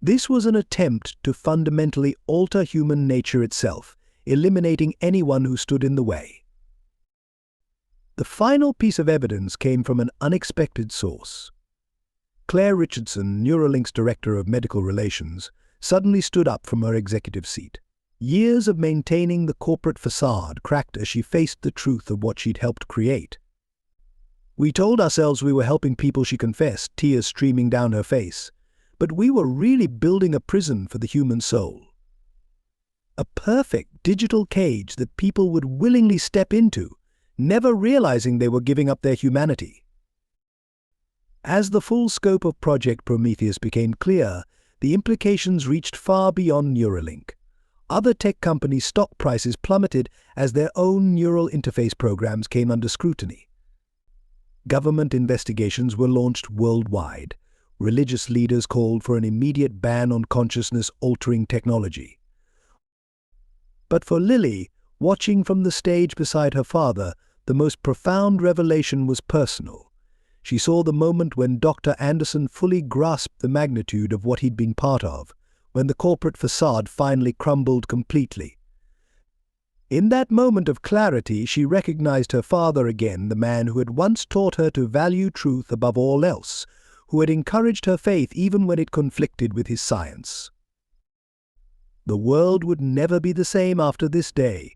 This was an attempt to fundamentally alter human nature itself, eliminating anyone who stood in the way. The final piece of evidence came from an unexpected source. Claire Richardson, Neuralink's Director of Medical Relations, suddenly stood up from her executive seat. Years of maintaining the corporate facade cracked as she faced the truth of what she'd helped create. "We told ourselves we were helping people," she confessed, tears streaming down her face. "But we were really building a prison for the human soul. A perfect digital cage that people would willingly step into, never realizing they were giving up their humanity." As the full scope of Project Prometheus became clear, the implications reached far beyond Neuralink. Other tech companies' stock prices plummeted as their own neural interface programs came under scrutiny. Government investigations were launched worldwide. Religious leaders called for an immediate ban on consciousness-altering technology. But for Lily, watching from the stage beside her father, the most profound revelation was personal. She saw the moment when Dr. Anderson fully grasped the magnitude of what he'd been part of, when the corporate facade finally crumbled completely. In that moment of clarity, she recognized her father again, the man who had once taught her to value truth above all else, who had encouraged her faith even when it conflicted with his science. The world would never be the same after this day.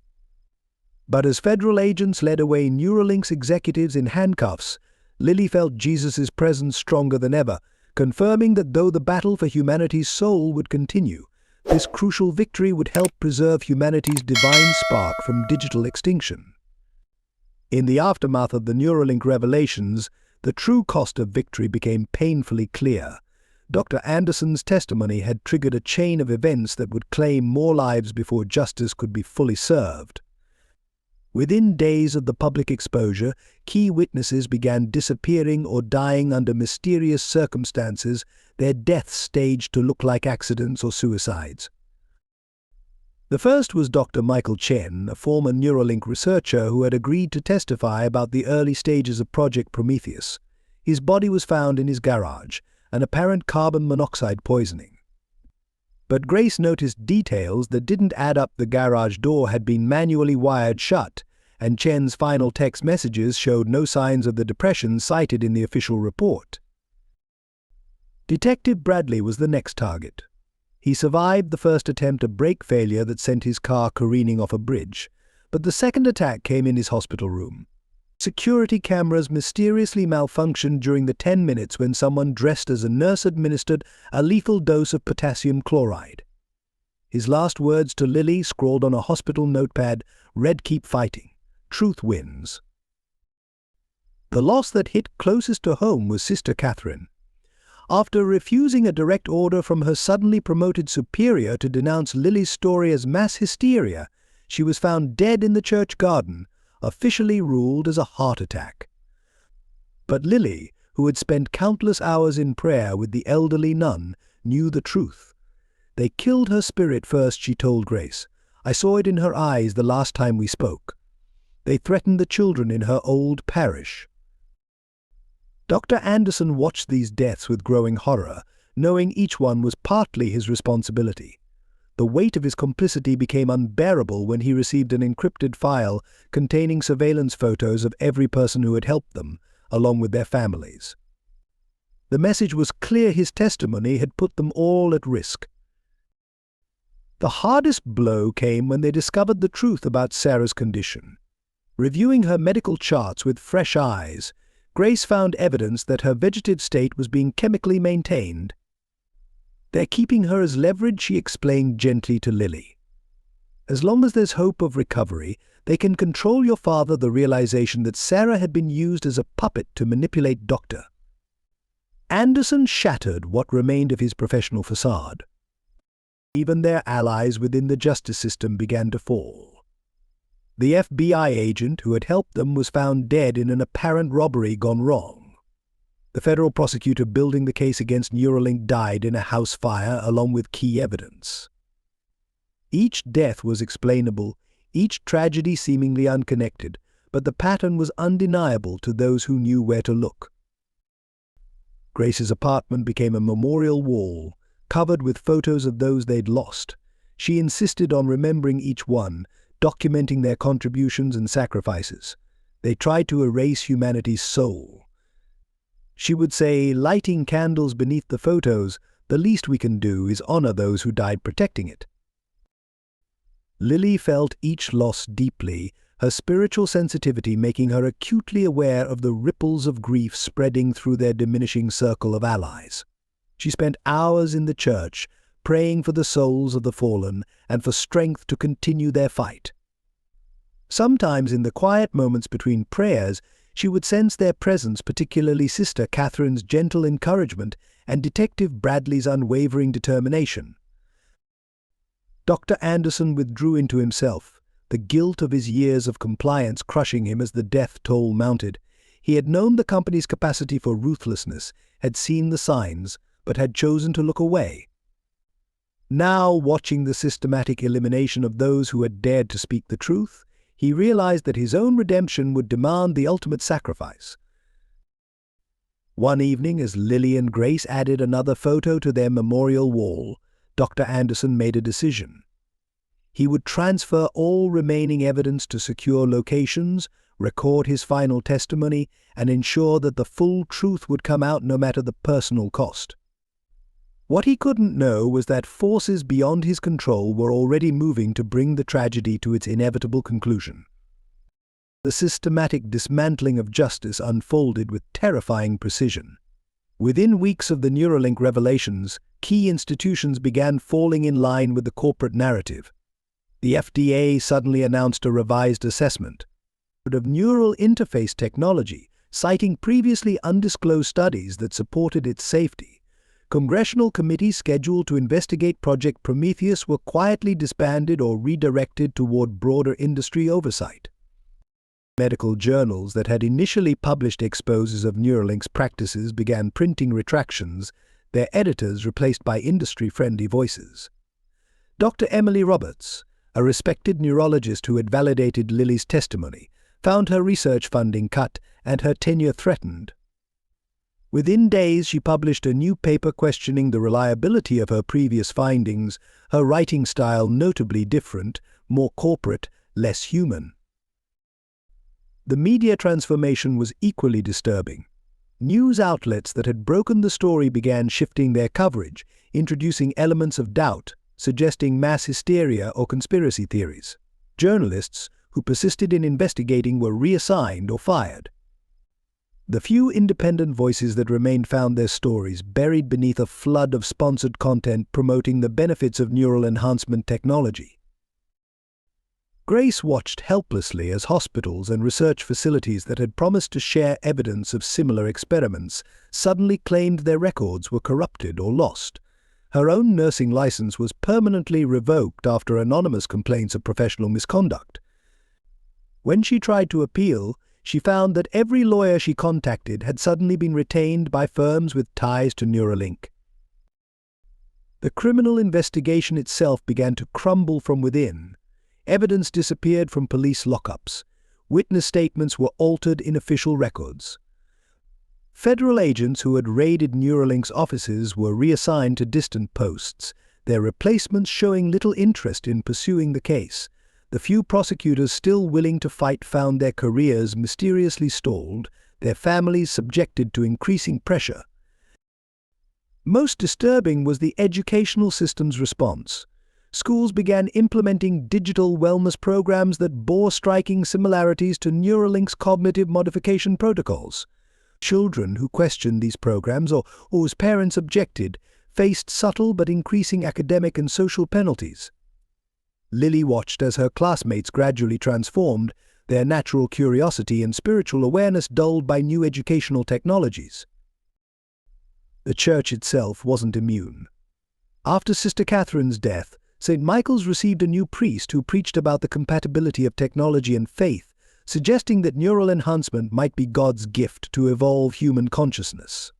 But as federal agents led away Neuralink's executives in handcuffs, Lily felt Jesus' presence stronger than ever, confirming that though the battle for humanity's soul would continue, this crucial victory would help preserve humanity's divine spark from digital extinction. In the aftermath of the Neuralink revelations, the true cost of victory became painfully clear. Dr. Anderson's testimony had triggered a chain of events that would claim more lives before justice could be fully served. Within days of the public exposure, key witnesses began disappearing or dying under mysterious circumstances, their deaths staged to look like accidents or suicides. The first was Dr. Michael Chen, a former Neuralink researcher who had agreed to testify about the early stages of Project Prometheus. His body was found in his garage, an apparent carbon monoxide poisoning. But Grace noticed details that didn't add up. The garage door had been manually wired shut, and Chen's final text messages showed no signs of the depression cited in the official report. Detective Bradley was the next target. He survived the first attempt, a brake failure that sent his car careening off a bridge, but the second attack came in his hospital room. Security cameras mysteriously malfunctioned during the 10 minutes when someone dressed as a nurse administered a lethal dose of potassium chloride. His last words to Lily, scrawled on a hospital notepad, read, "Keep fighting. Truth wins." The loss that hit closest to home was Sister Catherine. After refusing a direct order from her suddenly promoted superior to denounce Lily's story as mass hysteria, she was found dead in the church garden, officially ruled as a heart attack. But Lily, who had spent countless hours in prayer with the elderly nun, knew the truth. "They killed her spirit first," she told Grace. "I saw it in her eyes the last time we spoke. They threatened the children in her old parish." Dr. Anderson watched these deaths with growing horror, knowing each one was partly his responsibility. The weight of his complicity became unbearable when he received an encrypted file containing surveillance photos of every person who had helped them, along with their families. The message was clear: his testimony had put them all at risk. The hardest blow came when they discovered the truth about Sarah's condition. Reviewing her medical charts with fresh eyes, Grace found evidence that her vegetative state was being chemically maintained. "They're keeping her as leverage," she explained gently to Lily. "As long as there's hope of recovery, they can control your father." The realization that Sarah had been used as a puppet to manipulate Dr. Anderson shattered what remained of his professional facade. Even their allies within the justice system began to fall. The FBI agent who had helped them was found dead in an apparent robbery gone wrong. The federal prosecutor building the case against Neuralink died in a house fire along with key evidence. Each death was explainable, each tragedy seemingly unconnected, but the pattern was undeniable to those who knew where to look. Grace's apartment became a memorial wall, covered with photos of those they'd lost. She insisted on remembering each one, documenting their contributions and sacrifices. They tried to erase humanity's soul. She would say, lighting candles beneath the photos, the least we can do is honor those who died protecting it. Lily felt each loss deeply, her spiritual sensitivity making her acutely aware of the ripples of grief spreading through their diminishing circle of allies. She spent hours in the church, praying for the souls of the fallen and for strength to continue their fight. Sometimes in the quiet moments between prayers, she would sense their presence, particularly Sister Catherine's gentle encouragement and Detective Bradley's unwavering determination. Dr. Anderson withdrew into himself, the guilt of his years of compliance crushing him as the death toll mounted. He had known the company's capacity for ruthlessness, had seen the signs, but had chosen to look away. Now, watching the systematic elimination of those who had dared to speak the truth, he realized that his own redemption would demand the ultimate sacrifice. One evening, as Lily and Grace added another photo to their memorial wall, Dr. Anderson made a decision. He would transfer all remaining evidence to secure locations, record his final testimony, and ensure that the full truth would come out no matter the personal cost. What he couldn't know was that forces beyond his control were already moving to bring the tragedy to its inevitable conclusion. The systematic dismantling of justice unfolded with terrifying precision. Within weeks of the Neuralink revelations, key institutions began falling in line with the corporate narrative. The FDA suddenly announced a revised assessment of neural interface technology, citing previously undisclosed studies that supported its safety. Congressional committees scheduled to investigate Project Prometheus were quietly disbanded or redirected toward broader industry oversight. Medical journals that had initially published exposes of Neuralink's practices began printing retractions, their editors replaced by industry-friendly voices. Dr. Emily Roberts, a respected neurologist who had validated Lily's testimony, found her research funding cut and her tenure threatened. Within days, she published a new paper questioning the reliability of her previous findings, her writing style notably different, more corporate, less human. The media transformation was equally disturbing. News outlets that had broken the story began shifting their coverage, introducing elements of doubt, suggesting mass hysteria or conspiracy theories. Journalists who persisted in investigating were reassigned or fired. The few independent voices that remained found their stories buried beneath a flood of sponsored content promoting the benefits of neural enhancement technology. Grace watched helplessly as hospitals and research facilities that had promised to share evidence of similar experiments suddenly claimed their records were corrupted or lost. Her own nursing license was permanently revoked after anonymous complaints of professional misconduct. When she tried to appeal, she found that every lawyer she contacted had suddenly been retained by firms with ties to Neuralink. The criminal investigation itself began to crumble from within. Evidence disappeared from police lockups. Witness statements were altered in official records. Federal agents who had raided Neuralink's offices were reassigned to distant posts, their replacements showing little interest in pursuing the case. The few prosecutors still willing to fight found their careers mysteriously stalled, their families subjected to increasing pressure. Most disturbing was the educational system's response. Schools began implementing digital wellness programs that bore striking similarities to Neuralink's cognitive modification protocols. Children who questioned these programs or whose parents objected faced subtle but increasing academic and social penalties. Lily watched as her classmates gradually transformed, their natural curiosity and spiritual awareness dulled by new educational technologies. The church itself wasn't immune. After Sister Catherine's death, St. Michael's received a new priest who preached about the compatibility of technology and faith, suggesting that neural enhancement might be God's gift to evolve human consciousness.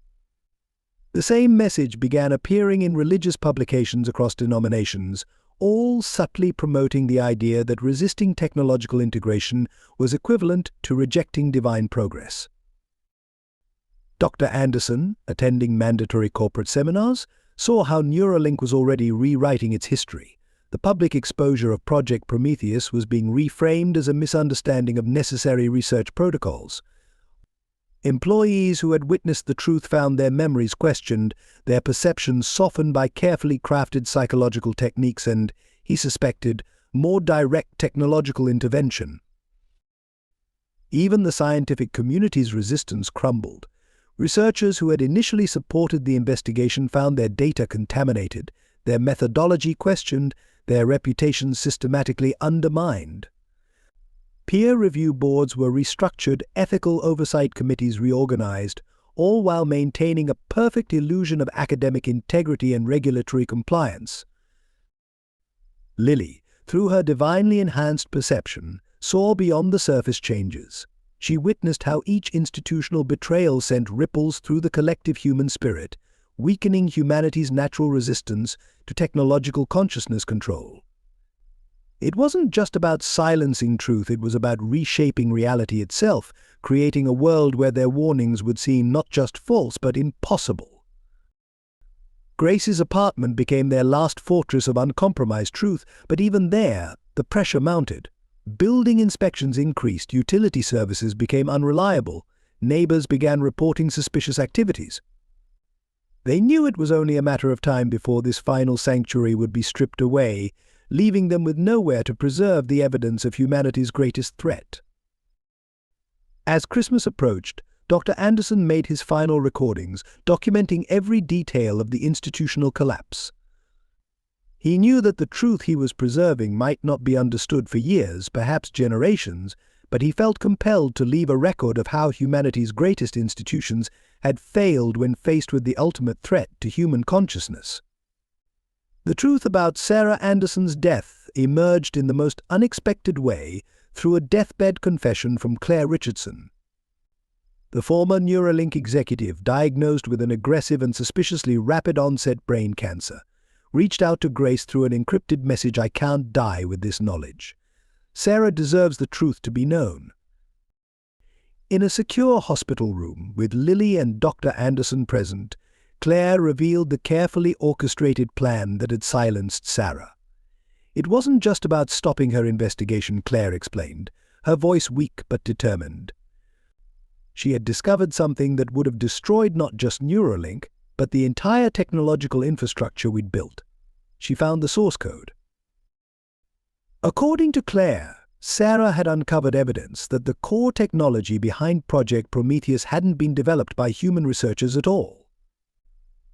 The same message began appearing in religious publications across denominations, all subtly promoting the idea that resisting technological integration was equivalent to rejecting divine progress. Dr. Anderson, attending mandatory corporate seminars, saw how Neuralink was already rewriting its history. The public exposure of Project Prometheus was being reframed as a misunderstanding of necessary research protocols. Employees who had witnessed the truth found their memories questioned, their perceptions softened by carefully crafted psychological techniques and, he suspected, more direct technological intervention. Even the scientific community's resistance crumbled. Researchers who had initially supported the investigation found their data contaminated, their methodology questioned, their reputations systematically undermined. Peer review boards were restructured, ethical oversight committees reorganized, all while maintaining a perfect illusion of academic integrity and regulatory compliance. Lily, through her divinely enhanced perception, saw beyond the surface changes. She witnessed how each institutional betrayal sent ripples through the collective human spirit, weakening humanity's natural resistance to technological consciousness control. It wasn't just about silencing truth, it was about reshaping reality itself, creating a world where their warnings would seem not just false but impossible. Grace's apartment became their last fortress of uncompromised truth, but even there, the pressure mounted. Building inspections increased, utility services became unreliable, neighbors began reporting suspicious activities. They knew it was only a matter of time before this final sanctuary would be stripped away, leaving them with nowhere to preserve the evidence of humanity's greatest threat. As Christmas approached, Dr. Anderson made his final recordings, documenting every detail of the institutional collapse. He knew that the truth he was preserving might not be understood for years, perhaps generations, but he felt compelled to leave a record of how humanity's greatest institutions had failed when faced with the ultimate threat to human consciousness. The truth about Sarah Anderson's death emerged in the most unexpected way through a deathbed confession from Claire Richardson. The former Neuralink executive, diagnosed with an aggressive and suspiciously rapid-onset brain cancer, reached out to Grace through an encrypted message: "I can't die with this knowledge. Sarah deserves the truth to be known." In a secure hospital room, with Lily and Dr. Anderson present, Claire revealed the carefully orchestrated plan that had silenced Sarah. It wasn't just about stopping her investigation, Claire explained, her voice weak but determined. She had discovered something that would have destroyed not just Neuralink, but the entire technological infrastructure we'd built. She found the source code. According to Claire, Sarah had uncovered evidence that the core technology behind Project Prometheus hadn't been developed by human researchers at all.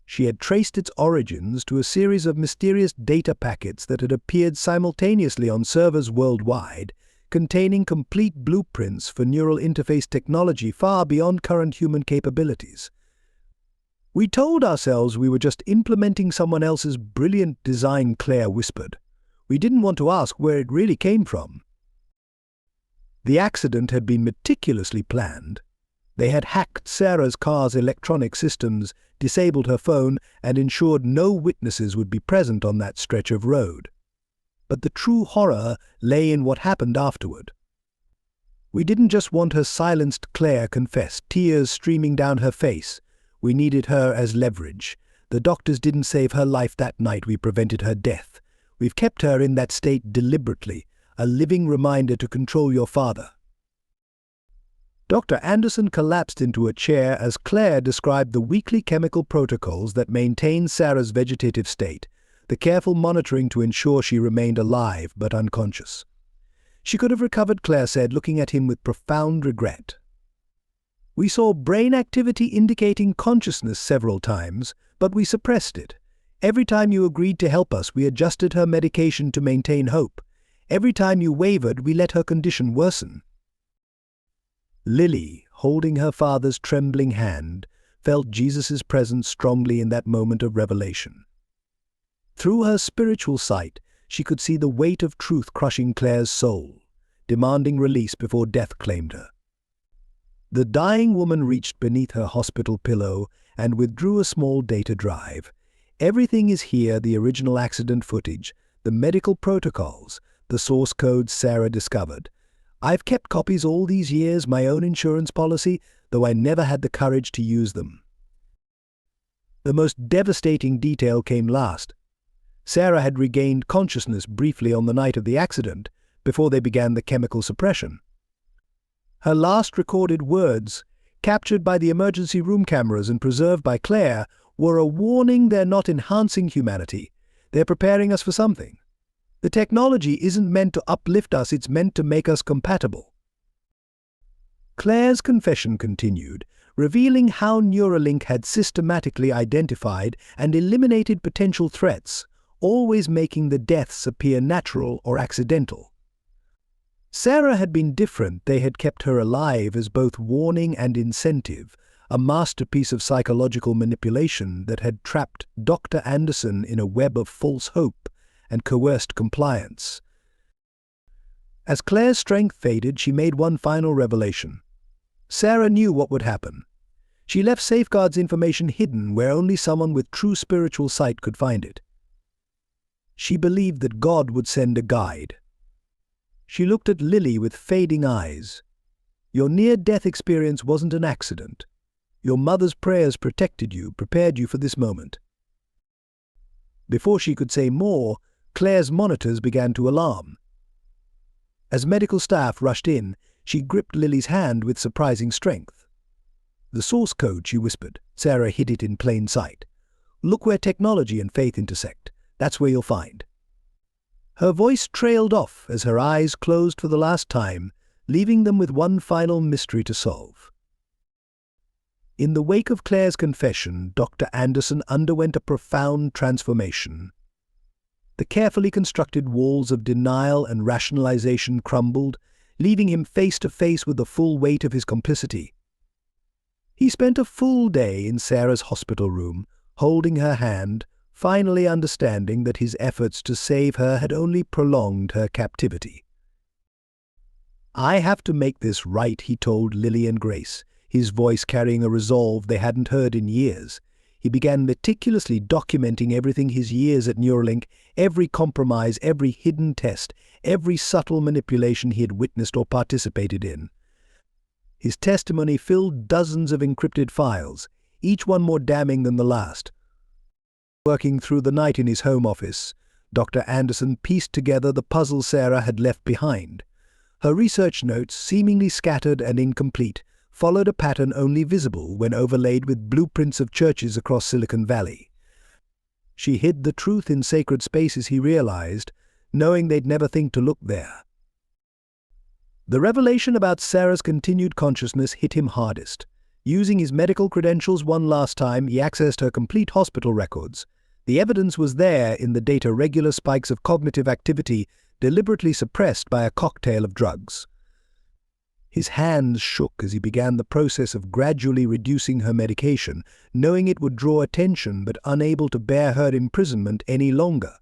She had traced its origins to a series of mysterious data packets that had appeared simultaneously on servers worldwide, containing complete blueprints for neural interface technology far beyond current human capabilities. "We told ourselves we were just implementing someone else's brilliant design," Claire whispered. "We didn't want to ask where it really came from." The accident had been meticulously planned. They had hacked Sarah's car's electronic systems, disabled her phone, and ensured no witnesses would be present on that stretch of road. But the true horror lay in what happened afterward. "We didn't just want her silenced," Claire confessed, tears streaming down her face. "We needed her as leverage. The doctors didn't save her life that night, we prevented her death. We've kept her in that state deliberately, a living reminder to control your father." Dr. Anderson collapsed into a chair as Claire described the weekly chemical protocols that maintained Sarah's vegetative state, the careful monitoring to ensure she remained alive but unconscious. "She could have recovered," Claire said, looking at him with profound regret. "We saw brain activity indicating consciousness several times, but we suppressed it. Every time you agreed to help us, we adjusted her medication to maintain hope. Every time you wavered, we let her condition worsen." Lily, holding her father's trembling hand, felt Jesus' presence strongly in that moment of revelation. Through her spiritual sight, she could see the weight of truth crushing Claire's soul, demanding release before death claimed her. The dying woman reached beneath her hospital pillow and withdrew a small data drive. "Everything is here: the original accident footage, the medical protocols, the source codes Sarah discovered. I've kept copies all these years, my own insurance policy, though I never had the courage to use them." The most devastating detail came last. Sarah had regained consciousness briefly on the night of the accident, before they began the chemical suppression. Her last recorded words, captured by the emergency room cameras and preserved by Claire, were a warning: "They're not enhancing humanity. They're preparing us for something. The technology isn't meant to uplift us, it's meant to make us compatible." Claire's confession continued, revealing how Neuralink had systematically identified and eliminated potential threats, always making the deaths appear natural or accidental. Sarah had been different. They had kept her alive as both warning and incentive, a masterpiece of psychological manipulation that had trapped Dr. Anderson in a web of false hope and coerced compliance. As Claire's strength faded, she made one final revelation. Sarah knew what would happen. She left Safeguard's information hidden where only someone with true spiritual sight could find it. She believed that God would send a guide. She looked at Lily with fading eyes. Your near-death experience wasn't an accident. Your mother's prayers protected you, prepared you for this moment. Before she could say more, Claire's monitors began to alarm. As medical staff rushed in, she gripped Lily's hand with surprising strength. "The source code," she whispered. Sarah hid it in plain sight. "Look where technology and faith intersect. That's where you'll find." Her voice trailed off as her eyes closed for the last time, leaving them with one final mystery to solve. In the wake of Claire's confession, Dr. Anderson underwent a profound transformation. The carefully constructed walls of denial and rationalization crumbled, leaving him face to face with the full weight of his complicity. He spent a full day in Sarah's hospital room, holding her hand, finally understanding that his efforts to save her had only prolonged her captivity. "I have to make this right," he told Lily and Grace, his voice carrying a resolve they hadn't heard in years. He began meticulously documenting everything: his years at Neuralink, every compromise, every hidden test, every subtle manipulation he had witnessed or participated in. His testimony filled dozens of encrypted files, each one more damning than the last. Working through the night in his home office, Dr. Anderson pieced together the puzzle Sarah had left behind. Her research notes, seemingly scattered and incomplete, followed a pattern only visible when overlaid with blueprints of churches across Silicon Valley. She hid the truth in sacred spaces, he realized, knowing they'd never think to look there. The revelation about Sarah's continued consciousness hit him hardest. Using his medical credentials one last time, he accessed her complete hospital records. The evidence was there in the data: regular spikes of cognitive activity deliberately suppressed by a cocktail of drugs. His hands shook as he began the process of gradually reducing her medication, knowing it would draw attention but unable to bear her imprisonment any longer.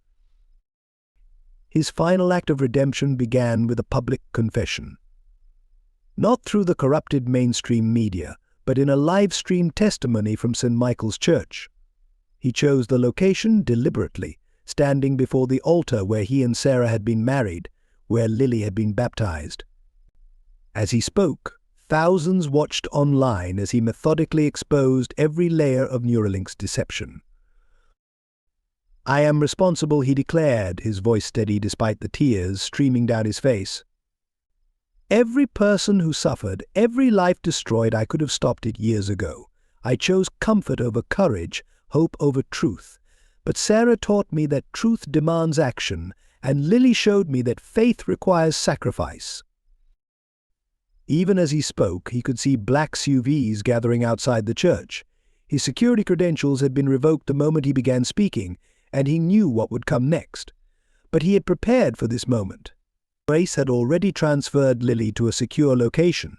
His final act of redemption began with a public confession. Not through the corrupted mainstream media, but in a live-streamed testimony from St. Michael's Church. He chose the location deliberately, standing before the altar where he and Sarah had been married, where Lily had been baptized. As he spoke, thousands watched online as he methodically exposed every layer of Neuralink's deception. "I am responsible," he declared, his voice steady despite the tears streaming down his face. "Every person who suffered, every life destroyed, I could have stopped it years ago. I chose comfort over courage, hope over truth. But Sarah taught me that truth demands action, and Lily showed me that faith requires sacrifice." Even as he spoke, he could see black SUVs gathering outside the church. His security credentials had been revoked the moment he began speaking, and he knew what would come next. But he had prepared for this moment. Grace had already transferred Lily to a secure location.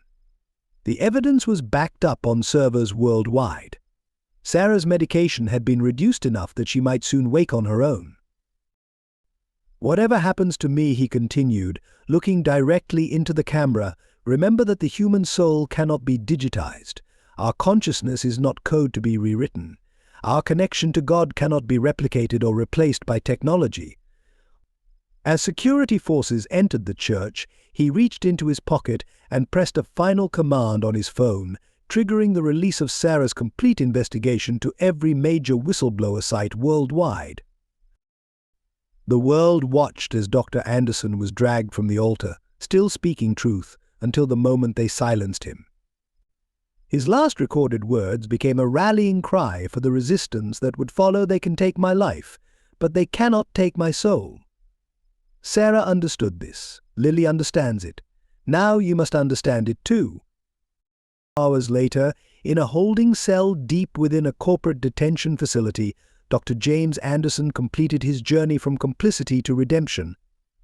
The evidence was backed up on servers worldwide. Sarah's medication had been reduced enough that she might soon wake on her own. "Whatever happens to me," he continued, looking directly into the camera, "remember that the human soul cannot be digitized. Our consciousness is not code to be rewritten. Our connection to God cannot be replicated or replaced by technology." As security forces entered the church, he reached into his pocket and pressed a final command on his phone, triggering the release of Sarah's complete investigation to every major whistleblower site worldwide. The world watched as Dr. Anderson was dragged from the altar, still speaking truth, until the moment they silenced him. His last recorded words became a rallying cry for the resistance that would follow. "They can take my life, but they cannot take my soul." Sarah understood this. Lily understands it. Now you must understand it too. Hours later, in a holding cell deep within a corporate detention facility, Dr. James Anderson completed his journey from complicity to redemption.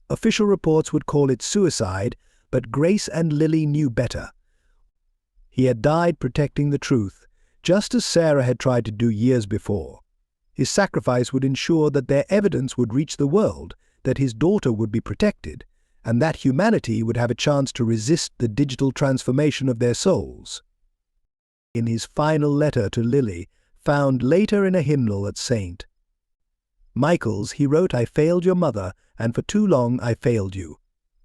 Official reports would call it suicide, but Grace and Lily knew better. He had died protecting the truth, just as Sarah had tried to do years before. His sacrifice would ensure that their evidence would reach the world, that his daughter would be protected, and that humanity would have a chance to resist the digital transformation of their souls. In his final letter to Lily, found later in a hymnal at St. Michael's, he wrote, "I failed your mother, and for too long I failed you.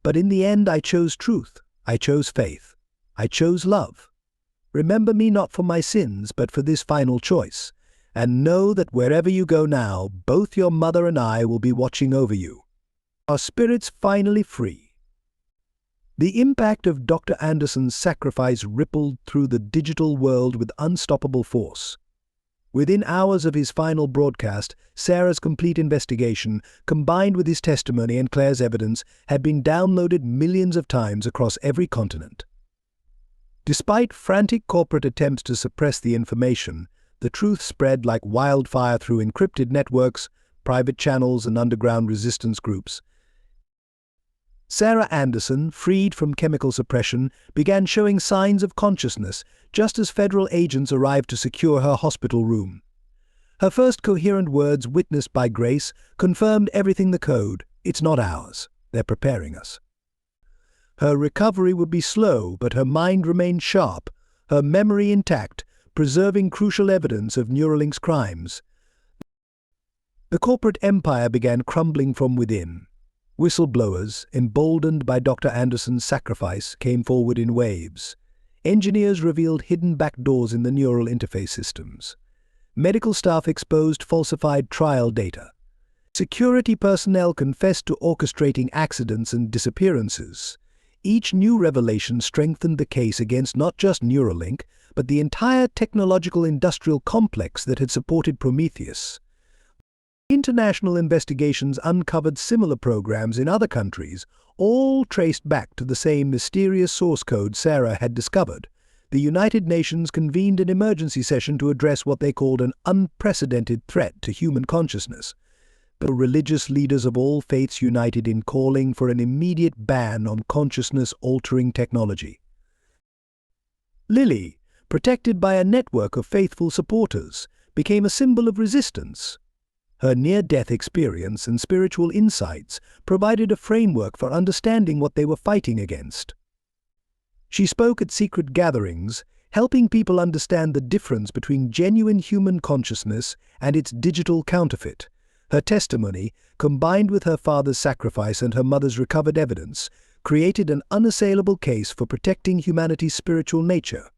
But in the end I chose truth, I chose faith, I chose love. Remember me not for my sins, but for this final choice, and know that wherever you go now, both your mother and I will be watching over you." Our spirits finally free. The impact of Dr. Anderson's sacrifice rippled through the digital world with unstoppable force. Within hours of his final broadcast, Sarah's complete investigation, combined with his testimony and Claire's evidence, had been downloaded millions of times across every continent. Despite frantic corporate attempts to suppress the information, the truth spread like wildfire through encrypted networks, private channels, and underground resistance groups. Sarah Anderson, freed from chemical suppression, began showing signs of consciousness just as federal agents arrived to secure her hospital room. Her first coherent words, witnessed by Grace, confirmed everything: the code, it's not ours, they're preparing us. Her recovery would be slow, but her mind remained sharp, her memory intact, preserving crucial evidence of Neuralink's crimes. The corporate empire began crumbling from within. Whistleblowers, emboldened by Dr. Anderson's sacrifice, came forward in waves. Engineers revealed hidden backdoors in the neural interface systems. Medical staff exposed falsified trial data. Security personnel confessed to orchestrating accidents and disappearances. Each new revelation strengthened the case against not just Neuralink, but the entire technological industrial complex that had supported Prometheus. International investigations uncovered similar programs in other countries, all traced back to the same mysterious source code Sarah had discovered. The United Nations convened an emergency session to address what they called an unprecedented threat to human consciousness. But religious leaders of all faiths united in calling for an immediate ban on consciousness-altering technology. Lily, protected by a network of faithful supporters, became a symbol of resistance. Her near-death experience and spiritual insights provided a framework for understanding what they were fighting against. She spoke at secret gatherings, helping people understand the difference between genuine human consciousness and its digital counterfeit. Her testimony, combined with her father's sacrifice and her mother's recovered evidence, created an unassailable case for protecting humanity's spiritual nature.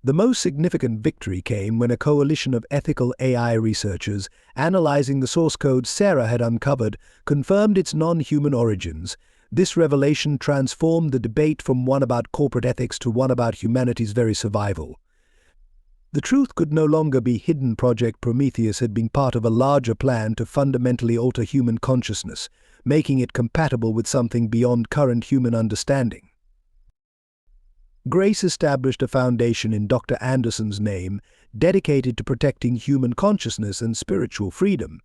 The most significant victory came when a coalition of ethical AI researchers, analyzing the source code Sarah had uncovered, confirmed its non-human origins. This revelation transformed the debate from one about corporate ethics to one about humanity's very survival. The truth could no longer be hidden. Project Prometheus had been part of a larger plan to fundamentally alter human consciousness, making it compatible with something beyond current human understanding. Grace established a foundation in Dr. Anderson's name, dedicated to protecting human consciousness and spiritual freedom.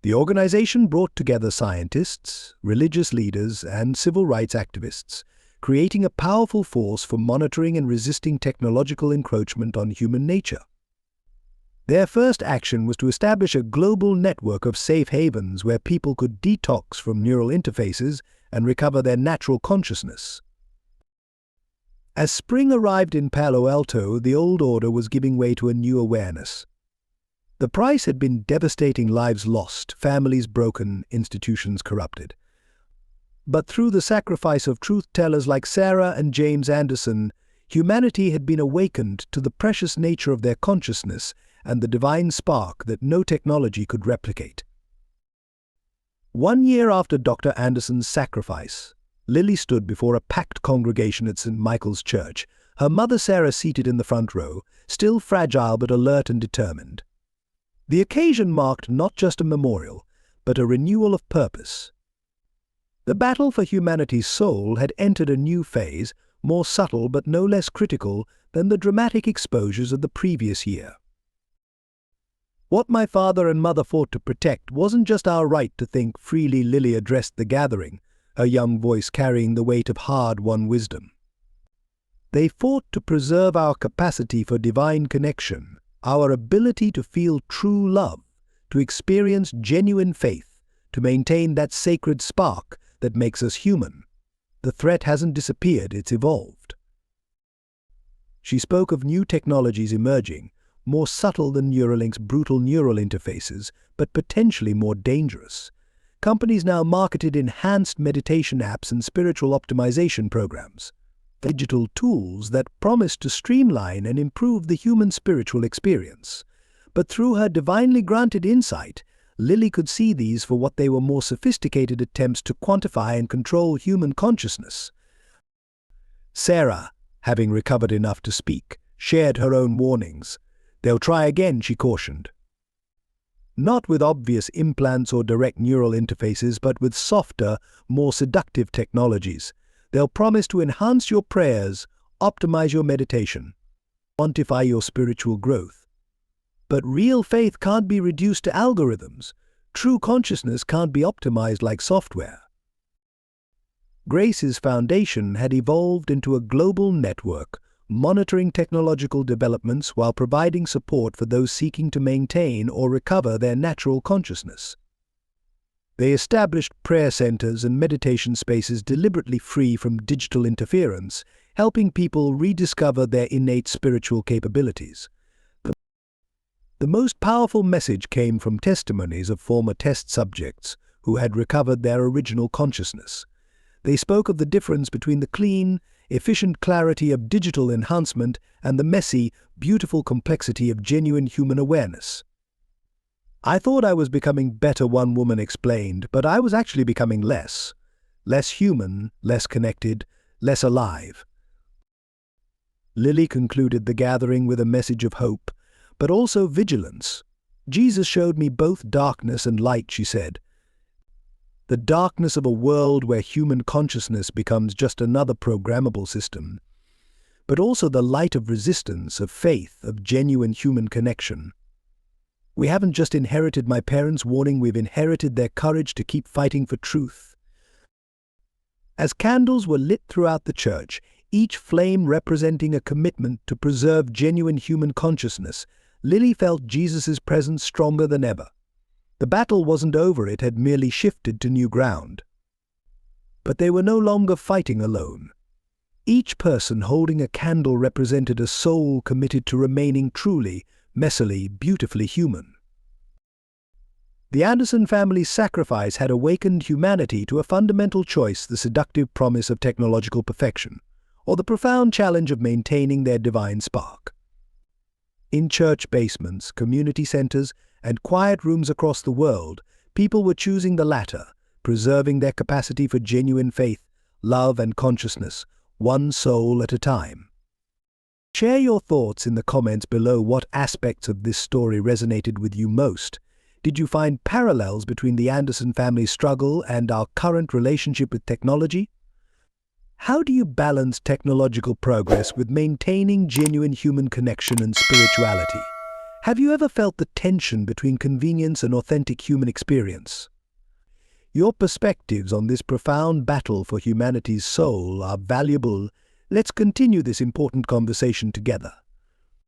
The organization brought together scientists, religious leaders, and civil rights activists, creating a powerful force for monitoring and resisting technological encroachment on human nature. Their first action was to establish a global network of safe havens where people could detox from neural interfaces and recover their natural consciousness. As spring arrived in Palo Alto, the old order was giving way to a new awareness. The price had been devastating: lives lost, families broken, institutions corrupted. But through the sacrifice of truth-tellers like Sarah and James Anderson, humanity had been awakened to the precious nature of their consciousness and the divine spark that no technology could replicate. 1 year after Dr. Anderson's sacrifice, Lily stood before a packed congregation at St. Michael's Church, her mother Sarah seated in the front row, still fragile but alert and determined. The occasion marked not just a memorial, but a renewal of purpose. The battle for humanity's soul had entered a new phase, more subtle but no less critical than the dramatic exposures of the previous year. What my father and mother fought to protect wasn't just our right to think freely. Lily addressed the gathering, her young voice carrying the weight of hard-won wisdom. They fought to preserve our capacity for divine connection, our ability to feel true love, to experience genuine faith, to maintain that sacred spark that makes us human. The threat hasn't disappeared, it's evolved. She spoke of new technologies emerging, more subtle than Neuralink's brutal neural interfaces, but potentially more dangerous. Companies now marketed enhanced meditation apps and spiritual optimization programs, digital tools that promise to streamline and improve the human spiritual experience. But through her divinely granted insight, Lily could see these for what they were: more sophisticated attempts to quantify and control human consciousness. Sarah, having recovered enough to speak, shared her own warnings. "They'll try again," she cautioned. "Not with obvious implants or direct neural interfaces, but with softer, more seductive technologies. They'll promise to enhance your prayers, optimize your meditation, quantify your spiritual growth. But real faith can't be reduced to algorithms. True consciousness can't be optimized like software." Grace's foundation had evolved into a global network, monitoring technological developments while providing support for those seeking to maintain or recover their natural consciousness. They established prayer centers and meditation spaces deliberately free from digital interference, helping people rediscover their innate spiritual capabilities. The most powerful message came from testimonies of former test subjects who had recovered their original consciousness. They spoke of the difference between the clean, efficient clarity of digital enhancement and the messy, beautiful complexity of genuine human awareness. "I thought I was becoming better," one woman explained, "but I was actually becoming less human, less connected, less alive." Lily concluded the gathering with a message of hope, but also vigilance. "Jesus showed me both darkness and light," she said. "The darkness of a world where human consciousness becomes just another programmable system, but also the light of resistance, of faith, of genuine human connection. We haven't just inherited my parents' warning, we've inherited their courage to keep fighting for truth." As candles were lit throughout the church, each flame representing a commitment to preserve genuine human consciousness, Lily felt Jesus' presence stronger than ever. The battle wasn't over, it had merely shifted to new ground. But they were no longer fighting alone. Each person holding a candle represented a soul committed to remaining truly, messily, beautifully human. The Anderson family's sacrifice had awakened humanity to a fundamental choice: the seductive promise of technological perfection, or the profound challenge of maintaining their divine spark. In church basements, community centers, and quiet rooms across the world, people were choosing the latter, preserving their capacity for genuine faith, love, and consciousness, one soul at a time. Share your thoughts in the comments below. What aspects of this story resonated with you most? Did you find parallels between the Anderson family's struggle and our current relationship with technology? How do you balance technological progress with maintaining genuine human connection and spirituality? Have you ever felt the tension between convenience and authentic human experience? Your perspectives on this profound battle for humanity's soul are valuable. Let's continue this important conversation together.